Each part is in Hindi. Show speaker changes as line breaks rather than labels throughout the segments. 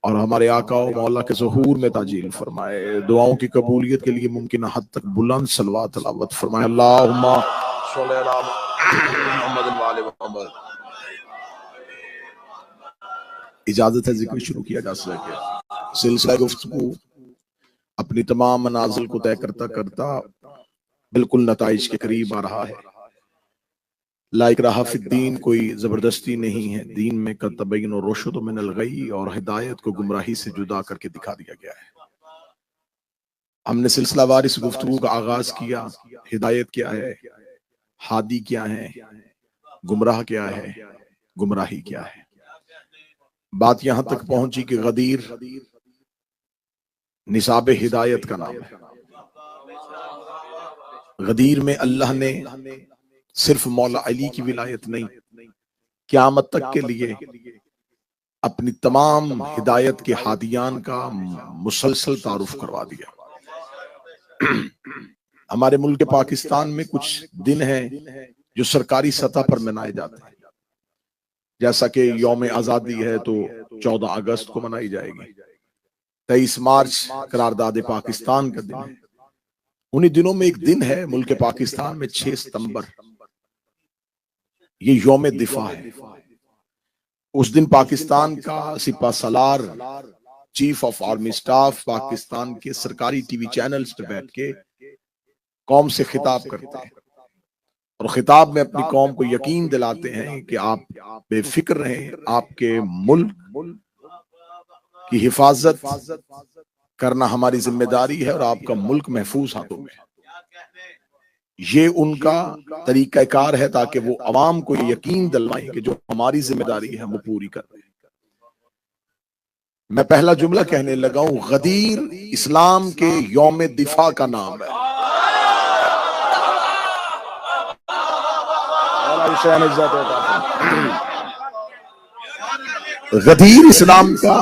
और हमारे आका और मौला के ज़हूर में ताजील फरमाए। दुआओं की कबूलियत के लिए मुमकिन हद तक बुलंद सलवात तलावत फरमाए। अल्लाहुम्मा सल्ली अला मुहम्मद व आले मुहम्मद। इजाजत है जिक्र शुरू किया जा सके। सिलसिला गुफ्तगू अपनी तमाम मनाजिल को तय करता करता बिल्कुल नताइज के करीब आ रहा है। लाइक रहा फिद्दीन, कोई जबरदस्ती नहीं है दीन में, कद तबय्यन रुश्द मिनल गई, और हिदायत को गुमराही से जुदा करके दिखा दिया गया है। हमने सिलसिला वार इस गुफ्तगू का आगाज किया। हिदायत क्या है, हादी क्या है, गुमराह क्या है, गुमराही क्या है। बात यहां तक पहुंची कि गदीर निसाब हिदायत का नाम है। गदीर में अल्लाह ने सिर्फ मौला अली की विलायत नहीं, क़यामत तक के लिए अपनी तमाम हिदायत के हादियान का मुसलसल तारुफ करवा दिया। हमारे मुल्क पाकिस्तान में कुछ दिन हैं जो सरकारी सतह पर मनाए जाते हैं, जैसा कि यौम आजादी है तो 14 अगस्त को मनाई जाएगी, 23 मार्च करारदाद पाकिस्तान का दिन है। उन्हीं दिनों में एक दिन है मुल्क पाकिस्तान में 6 सितंबर, ये यौम दिफा है। उस दिन पाकिस्तान का सिपा सलार, chief of army staff Pakistan के सरकारी टीवी चैनल्स पे बैठ के कौम से खिताब करते हैं और खिताब में अपनी कौम को यकीन दिलाते हैं कि आप बेफिक्र रहें, आपके मुल्क की हिफाजत करना हमारी जिम्मेदारी है और आपका मुल्क महफूज हाथों में है। ये उनका तरीकाकार है ताकि वो अवाम को यकीन दिलवाएं कि जो हमारी जिम्मेदारी है वो पूरी कर रहे हैं। मैं पहला जुमला कहने लगा हूं, गदीर इस्लाम के यौम दिफा का नाम है। गदीर इस्लाम का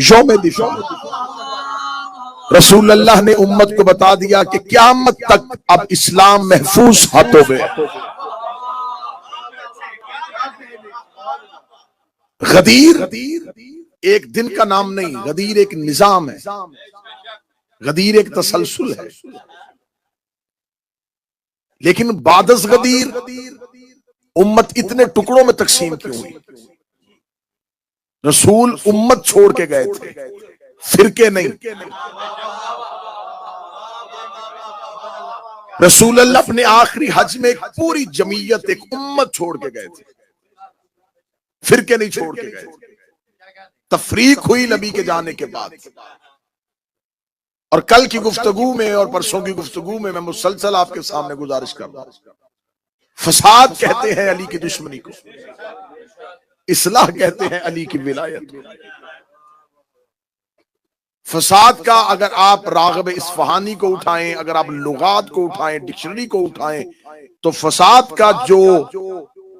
यौम दिफा। रसूल अल्लाह ने उम्मत को बता दिया कि क़यामत तक अब इस्लाम महफूज हाथों में। गदीर एक दिन का नाम नहीं, गदीर एक निजाम है, गदीर एक तसलसल है। लेकिन बादस गदीर उम्मत इतने टुकड़ों में तकसीम क्यों हुई? रसूल उम्मत छोड़ के गए थे, फिरके नहीं। रसूल अल्लाह अपने आखिरी हज में एक पूरी जमीयत, एक उम्मत छोड़ के गए थे, फिरके नहीं छोड़ के गए थे। तफरीक हुई नबी के जाने के बाद। और कल की गुफ्तगू में और परसों की गुफ्तगू में मैं मुसलसल आपके सामने गुजारिश कर रहा हूं। फसाद कहते हैं अली की दुश्मनी को, इस्लाह कहते हैं अली की विलायत। फसाद का अगर आप राग़िब इस्फहानी को उठाएं, अगर आप लुगात को उठाएं, डिक्शनरी को उठाएं, तो फसाद का जो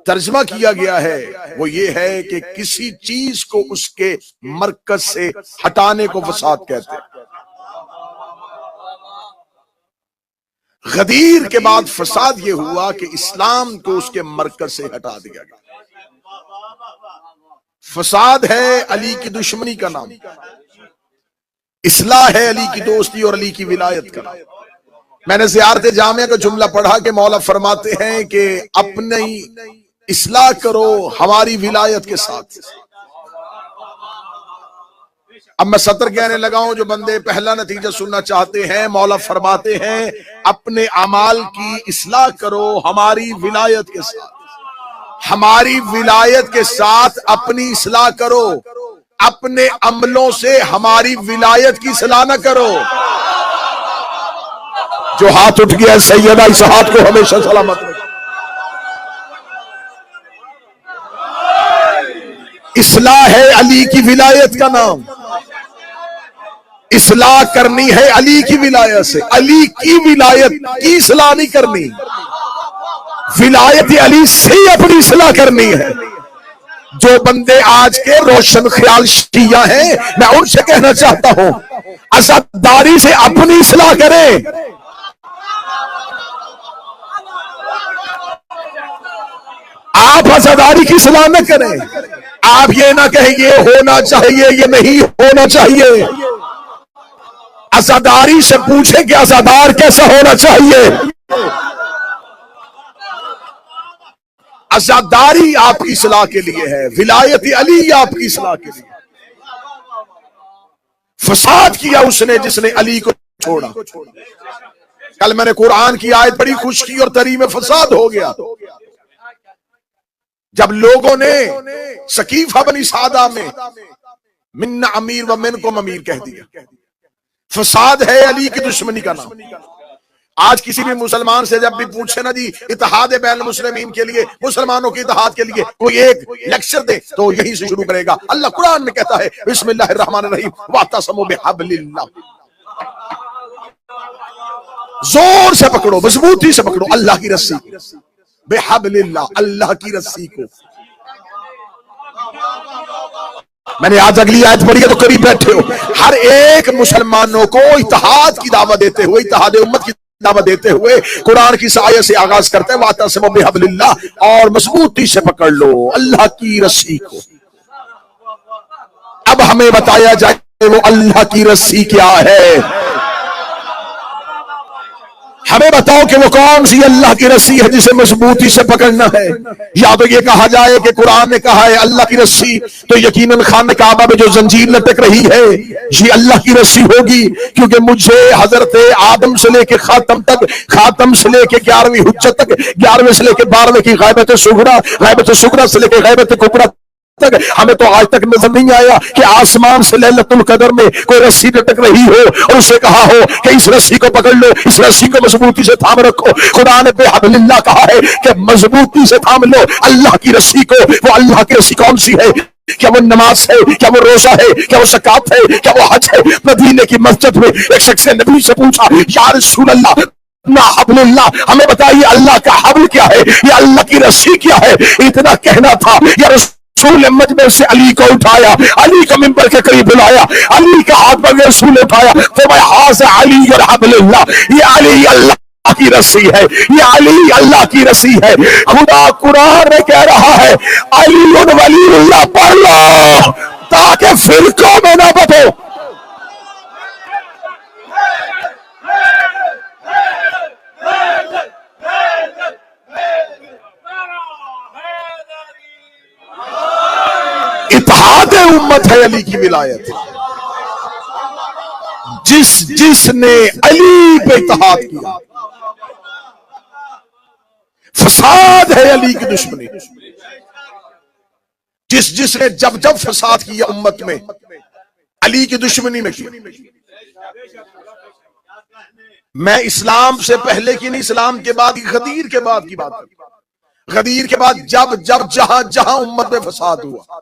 तर्जमा किया गया है वो ये है कि किसी चीज को उसके मरकज से हटाने को फसाद कहते हैं। गदीर के बाद फसाद ये हुआ कि इस्लाम को उसके मरकज से हटा दिया गया। फसाद है अली की दुश्मनी का नाम, इस्लाह है अली की दोस्ती और अली की विलायत का। मैंने ज़ियारत जामिया का जुमला पढ़ा कि मौला फरमाते हैं कि अपनी इस्लाह करो हमारी विलायत के साथ। अब मैं सत्र कहने लगा हूं, जो बंदे पहला नतीजा सुनना चाहते हैं, मौला फरमाते हैं अपने अमाल की इस्लाह करो हमारी विलायत के साथ। हमारी विलायत के साथ अपनी इस्लाह करो, अपने अमलों से हमारी विलायत की सलाह न करो। जो हाथ उठ गया सैयदा, इस हाथ को हमेशा सलामत रखो। इस्लाह है अली की विलायत का नाम, इस्लाह करनी है अली की विलायत से। अली की विलायत की इस्लाह नहीं करनी, विलायत अली से ही अपनी इस्लाह करनी है। जो बंदे आज के रोशन ख्याल शिया हैं, मैं उनसे कहना चाहता हूं अज़ादारी से अपनी इस्लाह करें। आप अज़ादारी की इस्लाह न करें, आप ये ना कहें ये होना चाहिए, ये नहीं होना चाहिए। अज़ादारी से पूछे कि अज़ादार कैसा होना चाहिए। अज़ादारी आपकी इस्लाह के लिए है, विलायत अली आपकी इस्लाह के लिए। फसाद किया उसने जिसने अली को छोड़ा। कल मैंने कुरान की आयत बड़ी खुश की और तरी में फसाद हो गया जब लोगों ने सकीफा बनी सादा में मिन्ना अमीर व मिनकुम अमीर कह दिया। फसाद है अली की दुश्मनी का नाम। आज किसी भी मुसलमान से जब भी पूछे ना जी इत्तेहाद बैन मुस्लिमीन के लिए, मुसलमानों के इत्तेहाद के लिए कोई एक लेक्चर दे, तो यहीं से शुरू करेगा। अल्लाह कुरान में कहता है बिस्मिल्लाहिर्रहमानिर्रहीम वातसमू बिहब्लिल्लाह, जोर से पकड़ो, मजबूती से पकड़ो अल्लाह की रस्सी, बिहब्लिल्लाह, अल्लाह की रस्सी को। मैंने आज अगली आयत पढ़ी है तो करीब बैठे हो। हर एक मुसलमानों को इत्तेहाद की दावत देते हुए, इत्तेहाद उम्मत की दावत देते हुए कुरान की आयत से आगाज करते हैं वातसिमू बिहब्लिल्लाह, और मजबूती से पकड़ लो अल्लाह की रस्सी को। अब हमें बताया जाए वो अल्लाह की रस्सी क्या है। हमें बताओ कि वो कौन सी अल्लाह की रस्सी है जिसे मजबूती से पकड़ना है। या तो ये कहा जाए कि कुरान ने कहा है अल्लाह की रस्सी, तो यकीनन खाने काबा में जो जंजीर लटक रही है ये अल्लाह की रस्सी होगी, क्योंकि मुझे हजरत आदम से लेके खातम तक, खातम से लेके 11वीं हुज्जत तक, 11वें से लेके 12वें की गैबत सुगरा से लेके गैबत कुबरा तक हमें तो आज तक नजर नहीं आया कि आसमान से लैलतुल कदर में कोई रस्सी लटक रही हो और उसे कहा हो कि इस रस्सी को पकड़ लो, इस रस्सी को मजबूती से थाम रखो। खुदा ने बिहब्लिल्लाह कहा है कि मजबूती से थाम लो अल्लाह की रस्सी को। वो अल्लाह की रस्सी कौन सी है? क्या वो नमाज है? क्या वो रोजा है? क्या वो ज़कात है? क्या वो हज है? मदीने की मस्जिद में एक शख्स ने नबी से पूछा या रसूल अल्लाह ना हब्लुल्लाह, हमें बताइए अल्लाह का हब्ल क्या है, या अल्लाह की रस्सी क्या है। इतना कहना था या रसूल ने मजमे से अली को उठाया, अली को मिंबर के करीब बुलाया, अली का हाथ पर रसूल ने उठाया, फरमाया हाज़ा अली और हब्लुल्लाह, ये अली अल्लाह की रस्सी है, ये अली अल्लाह की रस्सी है। खुदा कुरान में कह रहा है अली और वलीउल्लाह पढ़ लो ताकि फिरकों में ना बंटो। इत्तेहाद उम्मत है अली की विलायत। जिसने अली पे इत्तेहाद किया फसाद है अली की दुश्मनी। जिसने जब फसाद किया उम्मत में अली की दुश्मनी में किया। मैं इस्लाम से पहले की नहीं, इस्लाम के बाद गदीर के बाद की बात कर। गदीर के बाद जब जहां उम्मत में फसाद हुआ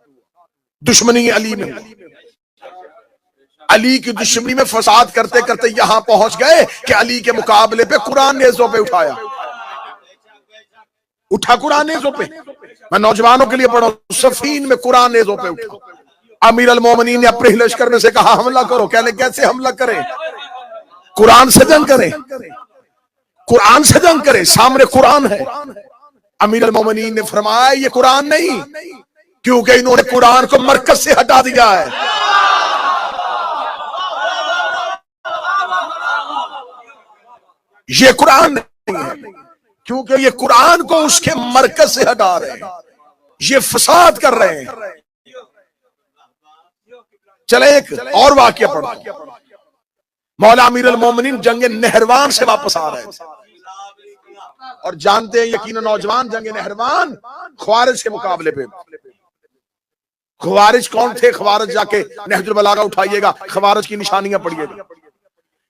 दुश्मनी अली में, अली की दुश्मनी में फसाद करते करते यहां पहुंच गए कि अली के मुकाबले पे कुरान नेज़ों पे उठा कुरान नेज़ों पे। मैं नौजवानों के लिए पढ़ा सफीन में कुरान नेज़ों पे उठा। अमीर अल मोमिनीन ने अपने लश्कर में से कहा हमला करो। कहने कैसे हमला करें? कुरान से जंग करें, कुरान से जंग करें, सामने कुरान है। अमीर अल मोमिनीन ने फरमाया ये कुरान नहीं, क्योंकि इन्होंने कुरान को मरकज से हटा दिया है। ये कुरान नहीं है, क्योंकि ये कुरान को उसके मरकज से हटा रहे हैं, ये फसाद कर रहे हैं। चले एक और वाकया पढ़ो। मौला अमीर अल मोमिनीन जंगे नहरवान से वापस आ रहे थे, और जानते हैं यकीन नौजवान जंगे नहरवान ख्वारिज के मुकाबले पे। ख्वारिज कौन थे? ख्वारिज जाके नहजुल बलागा उठाइएगा, ख्वारिज की निशानियां पढ़िएगा,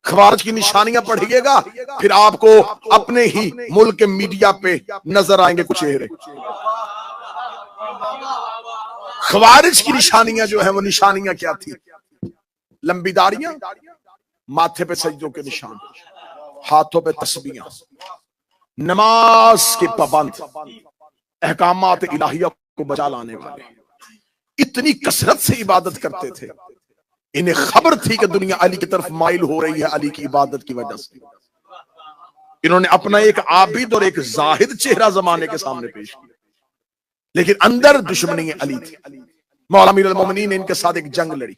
ख्वारिज की निशानियां पढ़िएगा, फिर आपको अपने ही मुल्क के मीडिया पे नजर आएंगे कुछ चेहरे। ख्वारिज की निशानियां जो है वो निशानियां क्या थी? लंबी दाढ़ियां, माथे पे सजदों के निशान, हाथों पे तस्बीहां, नमाज के पाबंद, अहकामात इलाहिया को बचा लाने वाले, इतनी कसरत से इबादत करते थे। इन्हें खबर थी कि दुनिया अली की तरफ माइल हो रही है अली की इबादत की वजह से। इन्होंने अपना एक आबिद और एक जाहिद चेहरा जमाने के सामने पेश किया, लेकिन अंदर दुश्मनी अली थी। मौला अमीरुल मोमिनीन ने इनके साथ एक जंग लड़ी।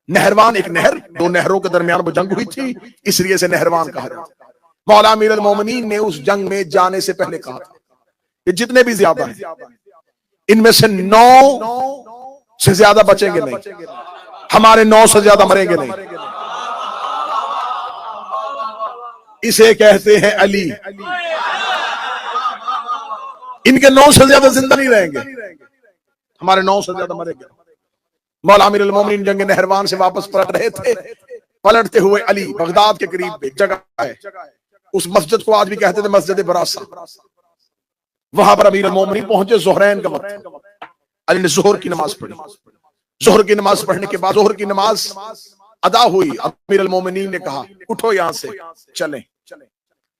नहरवान, एक नहर, दो नहरों के दरमियान वो जंग हुई थी, इसलिए इसे नहरवान कहा जाता है। मौला अमीरुल मोमिनीन ने उस जंग में जाने से पहले कहा था कि जितने भी ज्यादा हैं इनमें से 9 से ज्यादा बचेंगे नहीं, हमारे 9 से ज्यादा मरेंगे नहीं। इसे कहते हैं अली। इनके 9 से ज्यादा जिंदा नहीं रहेंगे, हमारे 9 से ज्यादा मरेंगे। मौला अमीरुल मोमिनीन जंग नहरवान से वापस पलट रहे थे। पलटते हुए अली बगदाद के करीब एक जगह है, उस मस्जिद को आज भी कहते थे मस्जिद बरासा। वहां पर अमीरुल मोमिनीन पहुंचे, ज़ोहरैन का वक्त। अली ने जोहर की नमाज पढ़ी। जोहर की नमाज पढ़ने के बाद जोहर की नमाज अदा हुई। अमीरुल मोमिनीन ने कहा उठो यहां से चलें।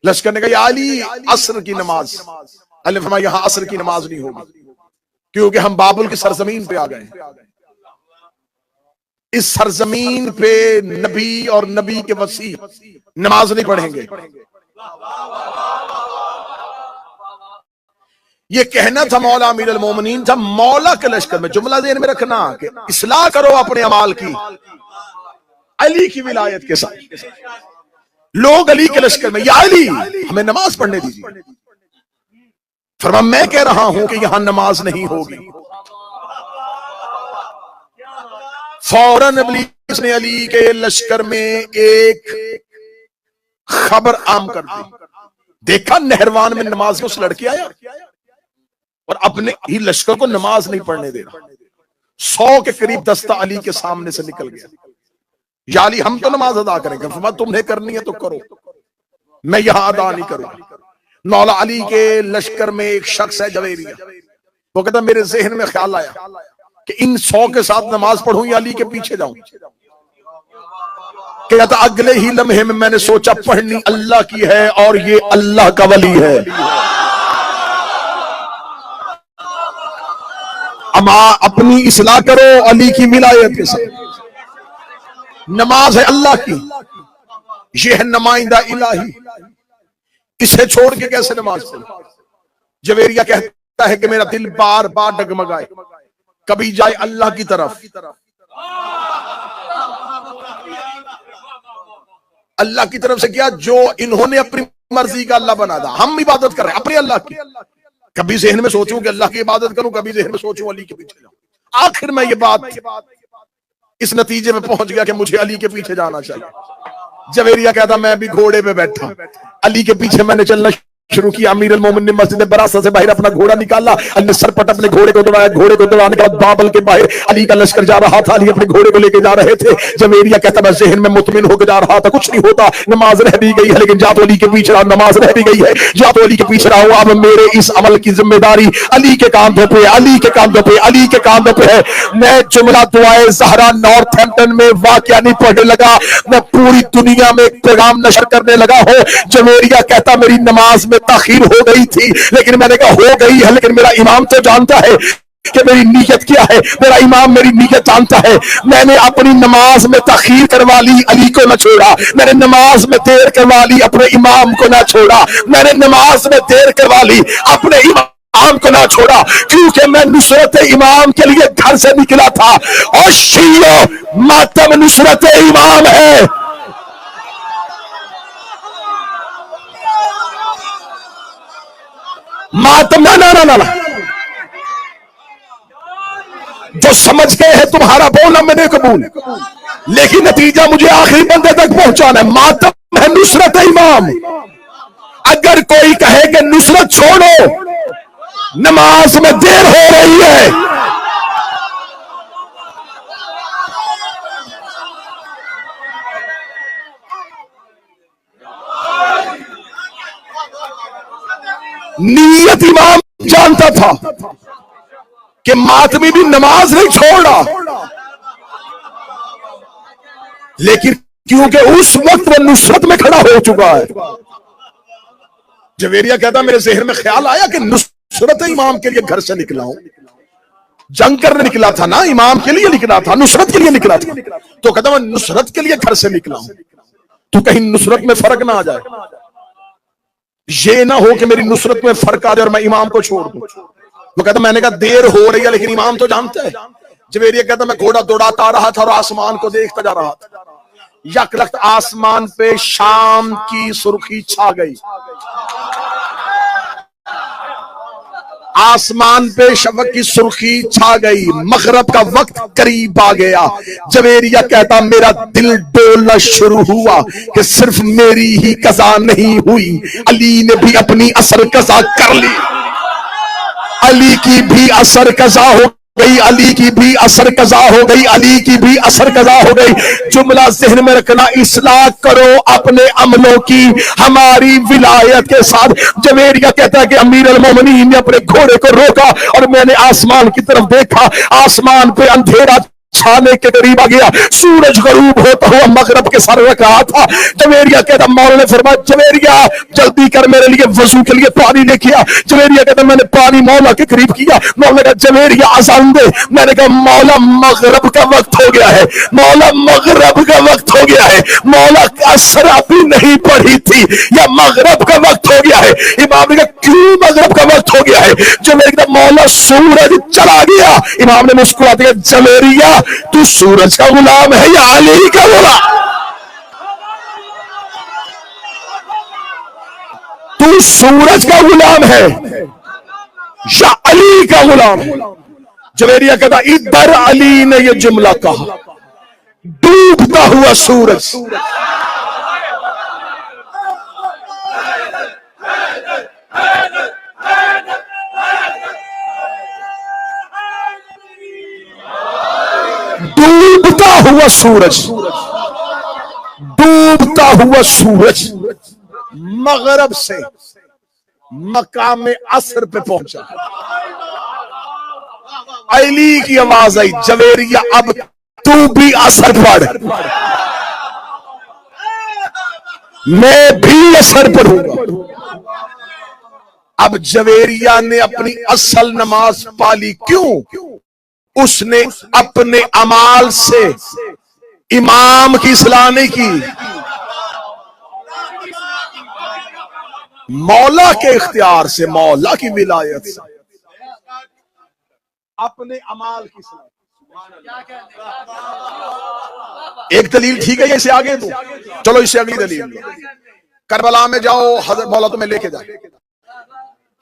लश्कर ने कहा या अली असर की नमाज। अली फरमाया यहां असर की नमाज नहीं होगी, क्योंकि हम बाबुल की सरजमीन पे आ गए। इस सरजमीन पे नबी और नबी के वसी नमाज नहीं पढ़ेंगे। ये कहना था मौला अमीरुल मोमिनीन था। मौला के लश्कर में जुमला ज़हन में रखना कि इस्लाह करो अपने अमाल की अली की विलायत के साथ। लोग अली के लश्कर में या अली हमें नमाज पढ़ने दीजिए। फरमा मैं कह रहा हूं कि यहां नमाज नहीं होगी। फौरन इब्लीस ने अली के लश्कर में एक खबर आम कर दी। देखा नहरवान में नमाज उस लड़के आया और अपने ही लश्कर को नमाज नहीं पढ़ने दे रहा। 100 के करीब दस्ता अली के सामने से निकल गया। या अली हम तो नमाज अदा करेंगे। फरमाया तुम्हें करनी है तो करो, मैं यहां अदा नहीं करूंगा। मौला अली के लश्कर में एक शख्स है जवेरिया। वो कहता मेरे जहन में ख्याल आया कि इन 100 के साथ नमाज पढ़ूं या अली के पीछे जाऊं। कहता अगले ही लम्हे में मैंने सोचा पढ़नी अल्लाह की है और ये अल्लाह का वली है। अमा अपनी इस्लाह करो अली की विलायत के साथ। नमाज है अल्लाह की, ये है नुमाइंदा इलाही, इसे छोड़ के कैसे नमाज पढ़ो। जवेरिया कहता है कि मेरा दिल बार बार डगमगाए, कभी जाए अल्लाह की तरफ, अल्लाह की तरफ से क्या जो इन्होंने अपनी मर्जी का अल्लाह बना था। हम इबादत कर रहे हैं अपने अल्लाह की। कभी ज़हन में सोचूं कि अल्लाह की इबादत करूं, कभी ज़हन में सोचूं अली के पीछे जाऊं। आखिर में ये बात इस नतीजे में पहुंच गया कि मुझे अली के पीछे जाना चाहिए। जवेरिया कहता मैं भी घोड़े पे बैठा, अली के पीछे मैंने चलना शुरू किया। अमीरुल मोमिनीन ने मस्जिद बरासा से बाहर अपना घोड़ा निकाला। अली ने सरपट अपने घोड़े को दौड़ाया। घोड़े को दौड़ाने के बाद बाबल के बाहर अली का लश्कर जा रहा था। अली अपने घोड़े को लेके जा रहे थे। जवेरिया कहता मैं ज़हन में मुतमिन होकर जा रहा था, कुछ नहीं होता, नमाज रह भी गई है, लेकिन जा तो अली के पीछे रहा, नमाज रह भी गई है, जा तो अली के पीछे रहा। अब मेरे इस अमल की जिम्मेदारी अली के कांधों पे, अली के कांधों पे, अली के कांधों पे है। मैं जुमला दुआए ज़हरा नॉर्थहैम्पटन में वाक़या नहीं पढ़ने लगा, मैं पूरी दुनिया में पैगाम नशर करने लगा हूं। जवेरिया कहता मेरी नमाज में ताखीर हो गई थी, लेकिन मैंने कहा हो गई है, लेकिन मेरा इमाम तो जानता है कि मेरी नीयत क्या है, मेरा इमाम मेरी नीयत जानता है। मैंने अपनी नमाज में ताखीर करवा ली, अली को न छोड़ा। मैंने नमाज में देर करवा ली, अपने इमाम को न छोड़ा। मैंने नमाज में देर करवा ली, अपने इमाम को ना छोड़ा, क्योंकि मैं नुसरत इमाम के लिए घर से निकला था। और शियो मातम नुसरत इमाम है। मातम ना ना ना ना, ना। जो समझ गए हैं तुम्हारा बोलना मैंने कबूल, लेकिन नतीजा मुझे आखिरी बंदे तक पहुंचाना है। मातम है नुसरत इमाम। अगर कोई कहे कि नुसरत छोड़ो, नमाज में देर हो रही है, नीयत इमाम जानता था कि मातमी भी नमाज नहीं छोड़ा, लेकिन क्योंकि उस वक्त वो नुसरत में खड़ा हो चुका है। जवेरिया कहता मेरे ज़हन में ख्याल आया कि नुसरत इमाम के लिए घर से निकला हूं। जंग करने निकला था ना, इमाम के लिए निकला था, नुसरत के लिए निकला था। तो कहता मैं नुसरत के लिए घर से निकला हूं, तो कहीं नुसरत में फर्क ना आ जाए, ये ना हो कि मेरी नुसरत में फर्क आ जाए और मैं इमाम को छोड़ दूं। वो कहता मैंने कहा देर हो रही है, लेकिन इमाम तो जानता है जवेरिया कहता मैं घोड़ा दौड़ाता रहा था और आसमान को देखता जा रहा था। यकलख्त आसमान पे शाम की सुर्खी छा गई, आसमान पे शफक की सुर्खी छा गई, मगरब का वक्त करीब आ गया। जवेरिया कहता मेरा दिल डोलना शुरू हुआ कि सिर्फ मेरी ही कज़ा नहीं हुई, अली ने भी अपनी असर कज़ा कर ली। अली की भी असर कज़ा हो गई, अली की भी असर कज़ा हो गई, अली की भी असर कज़ा हो गई। जुमला ज़हन में रखना, इस्लाह करो अपने अमलों की हमारी विलायत के साथ। जवेरिया कहता है कि अमीर अल मोमिनीन ने अपने घोड़े को रोका और मैंने आसमान की तरफ देखा, आसमान पे अंधेरा छाने के करीब आ गया, सूरज गरूब होता हुआ मगरब के सर रख रहा था। जवेरिया कहता मौला ने फरमाया जवेरिया जल्दी कर मेरे लिए वजू के लिए पानी लेके आ। जवेरिया कहता मैंने पानी मौला के करीब किया, मौला कहा जवेरिया अज़ान दे। मैंने कहा मौला मगरब का वक्त हो गया है, मौला मगरब का वक्त हो गया है, मौला असर अभी नहीं पड़ी थी या मगरब का वक्त हो गया है। इमाम ने कहा क्यों मगरब का वक्त हो गया है? जवेरिया मौला सूरज चला गया। इमाम ने मुस्कुराते कहा जवेरिया तू सूरज का गुलाम है या अली का गुलाम? तू सूरज का गुलाम है या अली का गुलाम है? जवेरिया कहता इधर अली ने यह जुमला कहा, डूबता हुआ सूरज। डूबता हुआ सूरज, डूबता हुआ सूरज मगरब से मकाम असर पे पहुंचा। अली की आवाज आई जवेरिया अब तू भी असर पढ़, मैं भी असर पढ़ूंगा। अब जवेरिया ने अपनी असल नमाज पाली। क्यों? उसने अपने अमाल से इमाम की सलाह नहीं की, मौला के इख्तियार से, मौला की विलायत से अपने अमाल की सलाह। एक दलील ठीक है, इसे आगे दो, चलो इसे अगली दलील। करबला में जाओ, हजरत मौला तुम्हें लेके जाए।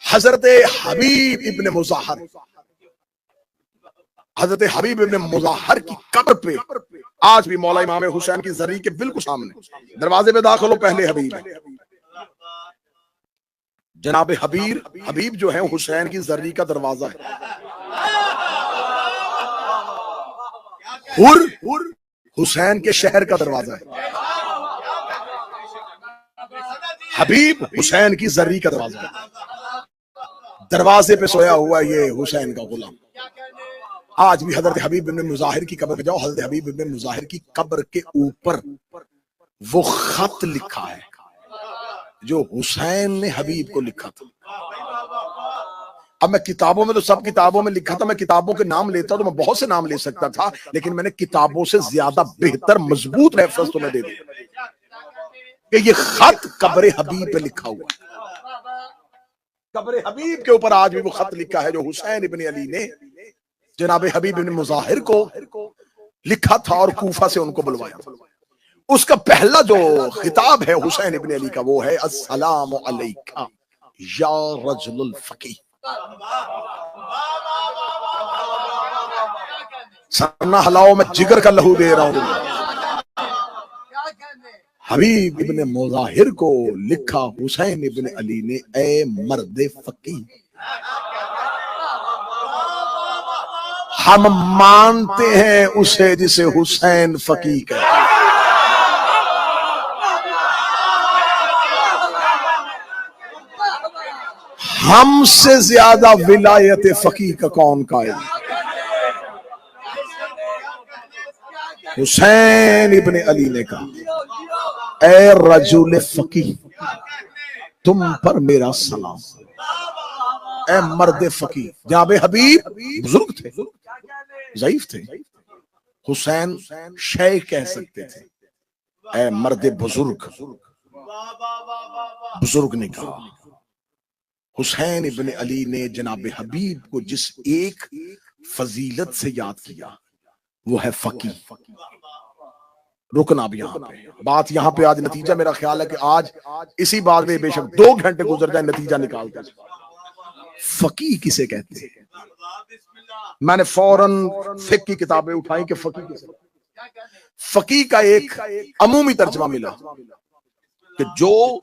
हजरत हबीब इब्ने मुज़ाहर, हजरत हबीब इब्ने मुज़ाहर की कब्र पे आज भी मौला इमाम हुसैन की जरी के बिल्कुल सामने दरवाजे पे दाखिल हो, पहले हबीब है जनाब हबीब जो है हुसैन की जरी का दरवाजा है। हुर हुसैन के शहर का दरवाजा है, हबीब हुसैन की जरी का दरवाजा है। दरवाजे पे सोया हुआ ये हुसैन का गुलाम। आज भी हजरत हबीब इब्ने मुज़ाहिर की कब्र पे जाओ, हजरत हबीब इब्ने मुज़ाहिर की कब्र के ऊपर वो खत लिखा है जो हुसैन ने हबीब को लिखा था। अब मैं किताबों में तो सब किताबों में लिखा था, मैं किताबों के नाम लेता तो मैं बहुत से नाम ले सकता था, लेकिन मैंने किताबों से ज्यादा बेहतर मजबूत रेफरेंस तुम्हें दे दिया कि ये खत कब्र हबीब पे लिखा हुआ। कब्र हबीब के ऊपर आज भी वो खत लिखा है जो हुसैन इब्ने अली ने जनाब हबीब इब्ने मुज़ाहिर को लिखा था और कूफा से उनको बुलवाया था। उसका पहला जो खिताब है हुसैन इब्ने अली का वो है अस्सलामु अलैका या रजुलुल फकीह। सरना हलाओ, मैं जिगर का लहू दे रहा हूं। हबीब इब्ने मुज़ाहिर को लिखा हुसैन इब्ने अली ने, ए मर्दे फकीह, हम मानते हैं उसे जिसे हुसैन फकीह कहते हैं। हमसे ज्यादा विलायत फकीह का कौन कायल? हुसैन इब्ने अली ने कहा, ए रजूल फकीह, तुम पर मेरा सलाम। ए मर्द फकीह, जनाबे हबीब बुजुर्ग थे, ज़ईफ थे, हुसैन शेख कह सकते थे। ए मर्द बुजुर्ग, बुजुर्ग ने कहा। हुसैन इब्ने अली ने जनाब हबीब को जिस एक फजीलत से याद किया, वो है फकी। रुकना भी यहां पे, बात यहां पे आज नतीजा मेरा ख्याल है कि आज इसी बात में बेशक 2 घंटे गुजर जाए, नतीजा निकालते हैं। फकी किसे कहते हैं? मैंने फौरन फिक की किताबें उठाई कि फकी किसे। फकी का एक अमूमी तर्जमा मिला कि जो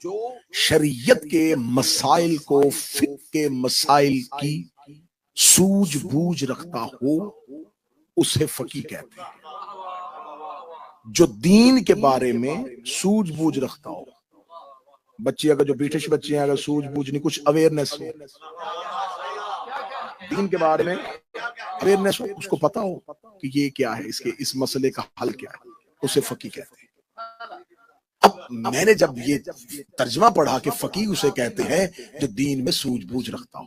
शरीयत के मसाइल को फिक के मसाइल की सूझबूझ रखता हो उसे फकी कहते हैं। जो दीन के बारे में सूझबूझ रखता हो, बच्चे अगर जो ब्रिटिश बच्चे हैं, अगर सूझबूझ नहीं, कुछ अवेयरनेस हो दीन के बारे में, अवेयरनेस हो, उसको पता हो कि ये क्या है, इसके इस मसले का हल क्या है, उसे फकी कहते हैं। अब मैंने जब ये तर्जमा पढ़ा कि फकी उसे कहते हैं जो दीन में सूझबूझ रखता हो,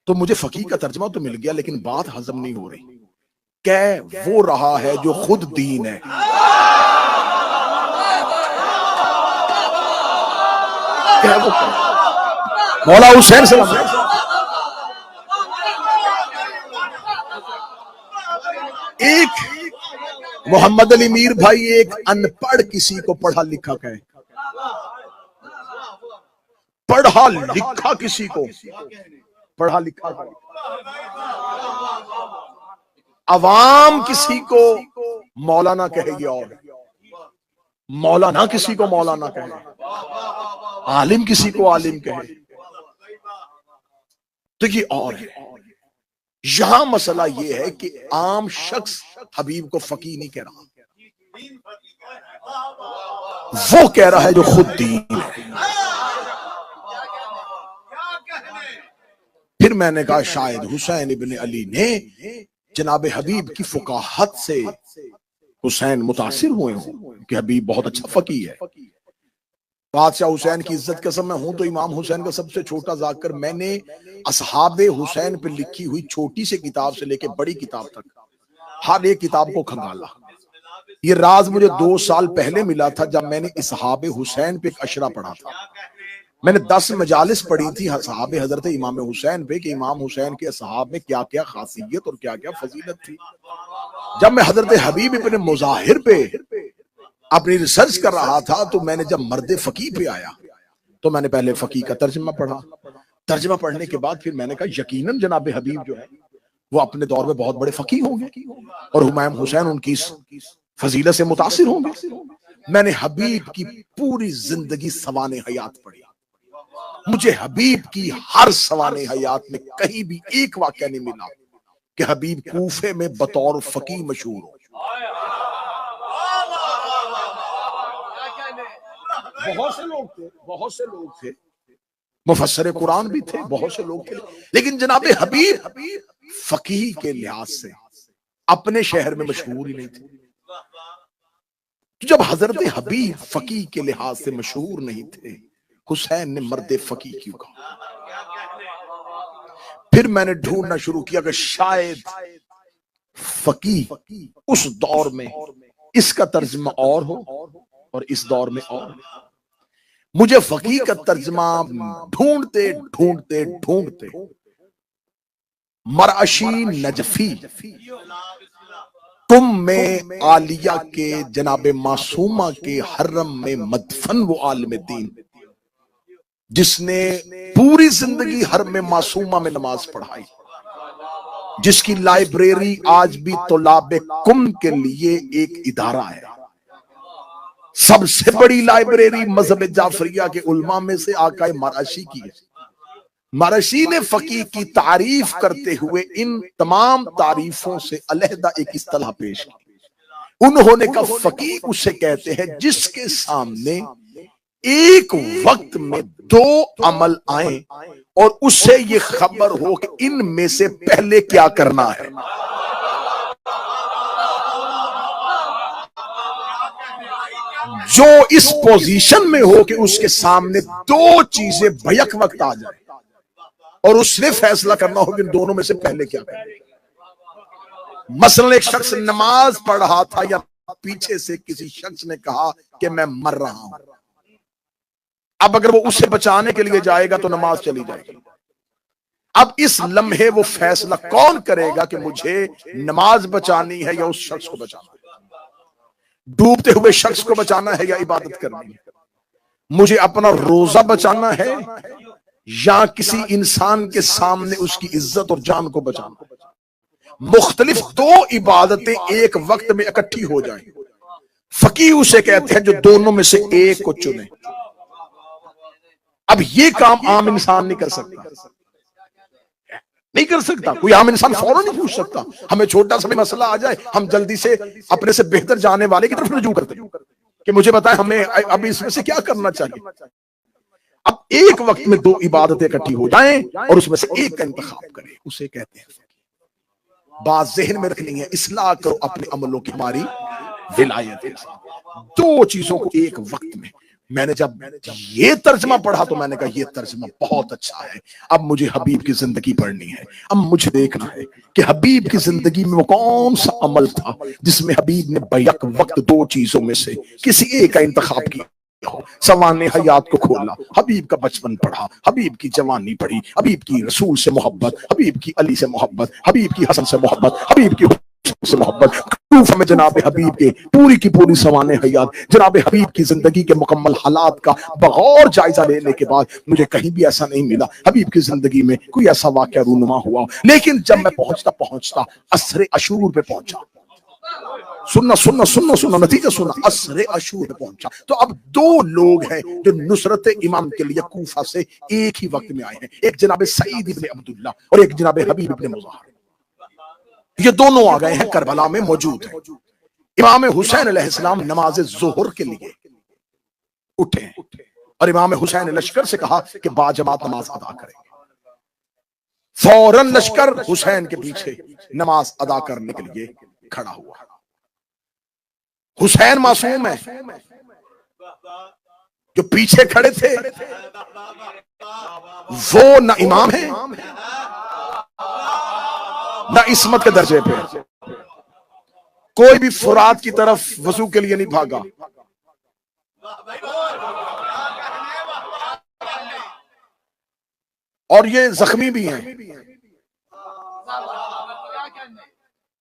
तो मुझे फकी का तर्जमा तो मिल गया, लेकिन बात हजम नहीं हो रही। क्या वो रहा है जो खुद दीन है? क्या वो मौला हुसैन सलाम। एक मोहम्मद अली मीर भाई एक अनपढ़ किसी को पढ़ा लिखा कहे, पढ़ा लिखा किसी को पढ़ा लिखा कहे, अवाम किसी को मौलाना कहेगी, और मौलाना किसी को मौलाना कहे, आलिम किसी को आलिम कहे, तो ये और है। यहां मसला यह है कि आम शख्स हबीब को फकी नहीं कह रहा, वो कह रहा है जो खुद दीन है। फिर मैंने कहा शायद हुसैन इब्न अली ने जनाब हबीब की फुकाहत से हुसैन मुतासिर हुए हों कि हबीब बहुत अच्छा फकी है। बादशाह हुसैन की इज्जत कसम, मैं हूं तो इमाम हुसैन का सबसे छोटा जाकर, मैंने असहाबे हुसैन पे लिखी हुई छोटी सी किताब से लेके बड़ी किताब तक हर एक किताब को खंगाला। ये राज मुझे 2 साल पहले मिला था जब मैंने असहाबे हुसैन पे एक अशरा पढ़ा था। मैंने 10 मजालिस पढ़ी थी असहाबे हजरत इमाम हुसैन पे कि इमाम हुसैन के असहाब में क्या क्या खासियत और क्या क्या फजीलत थी। जब मैं हजरत हबीब इब्न मुजाहिर पे अपनी रिसर्च कर रहा था, तो मैंने जब मर्द फकी पे आया तो मैंने पहले फकी का तर्जमा पढ़ा। तर्जमा पढ़ने के बाद फिर मैंने कहा यकीनन जनाब हबीब जो है वो अपने दौर में बहुत बड़े फकी होंगे और हुमायूं हुसैन उनकी फजीलत से मुतासिर होंगे। मैंने हबीब की पूरी जिंदगी सवाने हयात पढ़ी। मुझे हबीब की हर सवाने हयात में कहीं भी एक वाक्य नहीं मिला कि हबीब कूफे में बतौर फकी मशहूर हो। बहुत से लोग थे, मुफस्सिर कुरान भी थे, बहुत से लोग थे, लेकिन जनाब हबीब फकीह के लिहाज से अपने शहर में मशहूर ही नहीं थे। तो जब हजरत हबीब फकीह के लिहाज से मशहूर नहीं थे, हुसैन ने मर्द फकीह क्यों कहा? फिर मैंने ढूंढना शुरू किया कि शायद फकीह उस दौर में इसका तर्जमा और हो और इस दौर में और। मुझे फकीह का तर्जमा ढूंढते ढूंढते ढूंढते मरअशी नजफी तुम में आलिया के जनाब मासूमा के हर्रम में मदफन वो आलिम दीन जिसने पूरी जिंदगी हर्रम में मासूमा में नमाज पढ़ाई, जिसकी लाइब्रेरी आज भी तौलाबे कुम के लिए एक इदारा है। सबसे बड़ी लाइब्रेरी मजहब जाफरिया के उलमा में से आकाए मरअशी की है। मरअशी ने फकीह की तारीफ करते हुए इन तमाम तारीफों से अलहदा एक इस्तिलाह पेश की। उन्होंने कहा फकीह उसे कहते हैं जिसके सामने एक वक्त में 2 अमल आए और उससे ये खबर हो कि इनमें से पहले क्या करना है। जो इस पोजीशन में हो कि उसके सामने 2 चीजें बैक वक्त आ जाए और उसने फैसला करना हो कि इन दोनों में से पहले क्या करना। मसलन एक शख्स नमाज पढ़ रहा था या पीछे से किसी शख्स ने कहा कि मैं मर रहा हूं। अब अगर वो उसे बचाने के लिए जाएगा तो नमाज चली जाएगी। अब इस लम्हे वो फैसला कौन करेगा कि मुझे नमाज बचानी है या उस शख्स को बचाना है, डूबते हुए शख्स को बचाना है या इबादत करनी है, मुझे अपना रोजा बचाना है या किसी इंसान के सामने उसकी इज्जत और जान को बचाना। मुख्तलिफ दो इबादतें एक वक्त में इकट्ठी हो जाएं, फकीह उसे कहते हैं जो दोनों में से एक को चुने। अब ये काम आम इंसान नहीं कर सकता, नहीं कर सकता। कोई आम इंसान फौरन नहीं पूछ सकता। हमें छोटा सा भी मसला आ जाए, हम जल्दी से अपने से बेहतर जाने वाले की तरफ रुजू करते हैं कि मुझे बताएं हमें अभी इसमें से क्या करना चाहिए। अब एक वक्त में दो इबादतें इकट्ठी हो जाएं और उसमें से एक का इंतखाब करें, उसे कहते हैं। बात ज़हन में रखनी है, इस्लाह करो अपने अमलों की हमारी विलायत है। दो चीजों को एक वक्त में। मैंने जब ये तर्जमा पढ़ा तो मैंने कहा ये तर्जमा बहुत अच्छा है। अब मुझे हबीब की जिंदगी पढ़नी है, अब मुझे देखना है कि हबीब की जिंदगी में वो कौन सा अमल था जिसमें हबीब ने बैक वक्त दो चीजों में से किसी एक का इंतखाब किया। सवाने हयात को खोला, हबीब का बचपन पढ़ा, हबीब की जवानी पढ़ी, हबीब की रसूल से मोहब्बत, हबीब की अली से मोहब्बत, हबीब की हसन से मोहब्बत, हबीब की से मोहब्बत, कूफा में जनाब हबीब के पूरी की पूरी सवाने हयात, जनाब हबीब की जिंदगी के मुकम्मल हालात का बगौर जायजा लेने के बाद मुझे कहीं भी ऐसा नहीं मिला हबीब की जिंदगी में कोई ऐसा वाकया रूनुमा हुआ। लेकिन जब मैं पहुंचता असरे अशूर पे पहुंचा, सुनना सुनना सुनना सुनना नतीजा सुना, असरे अशूर पे पहुंचा तो अब दो लोग हैं जो नुसरत इमाम के लिए कूफा से एक ही वक्त में आए हैं। एक जनाब सईद इब्ने अब्दुल्ला और एक जनाब हबीब इब्ने मुज़ाहर। ये दोनों आ गए हैं, करबला में मौजूद हैं। इमाम हुसैन अलैहिस्सलाम नमाज ज़ोहर के लिए उठे और इमाम हुसैन ने लश्कर से कहा कि बाजमात नमाज अदा करेंगे। फौरन लश्कर हुसैन के पीछे नमाज अदा करने के लिए खड़ा हुआ। हुसैन मासूम है, जो पीछे खड़े थे वो न इमाम है न इस्मत के दर्जे पे। कोई भी फुरात की तरफ वजू के लिए नहीं भागा। और ये जख्मी भी हैं,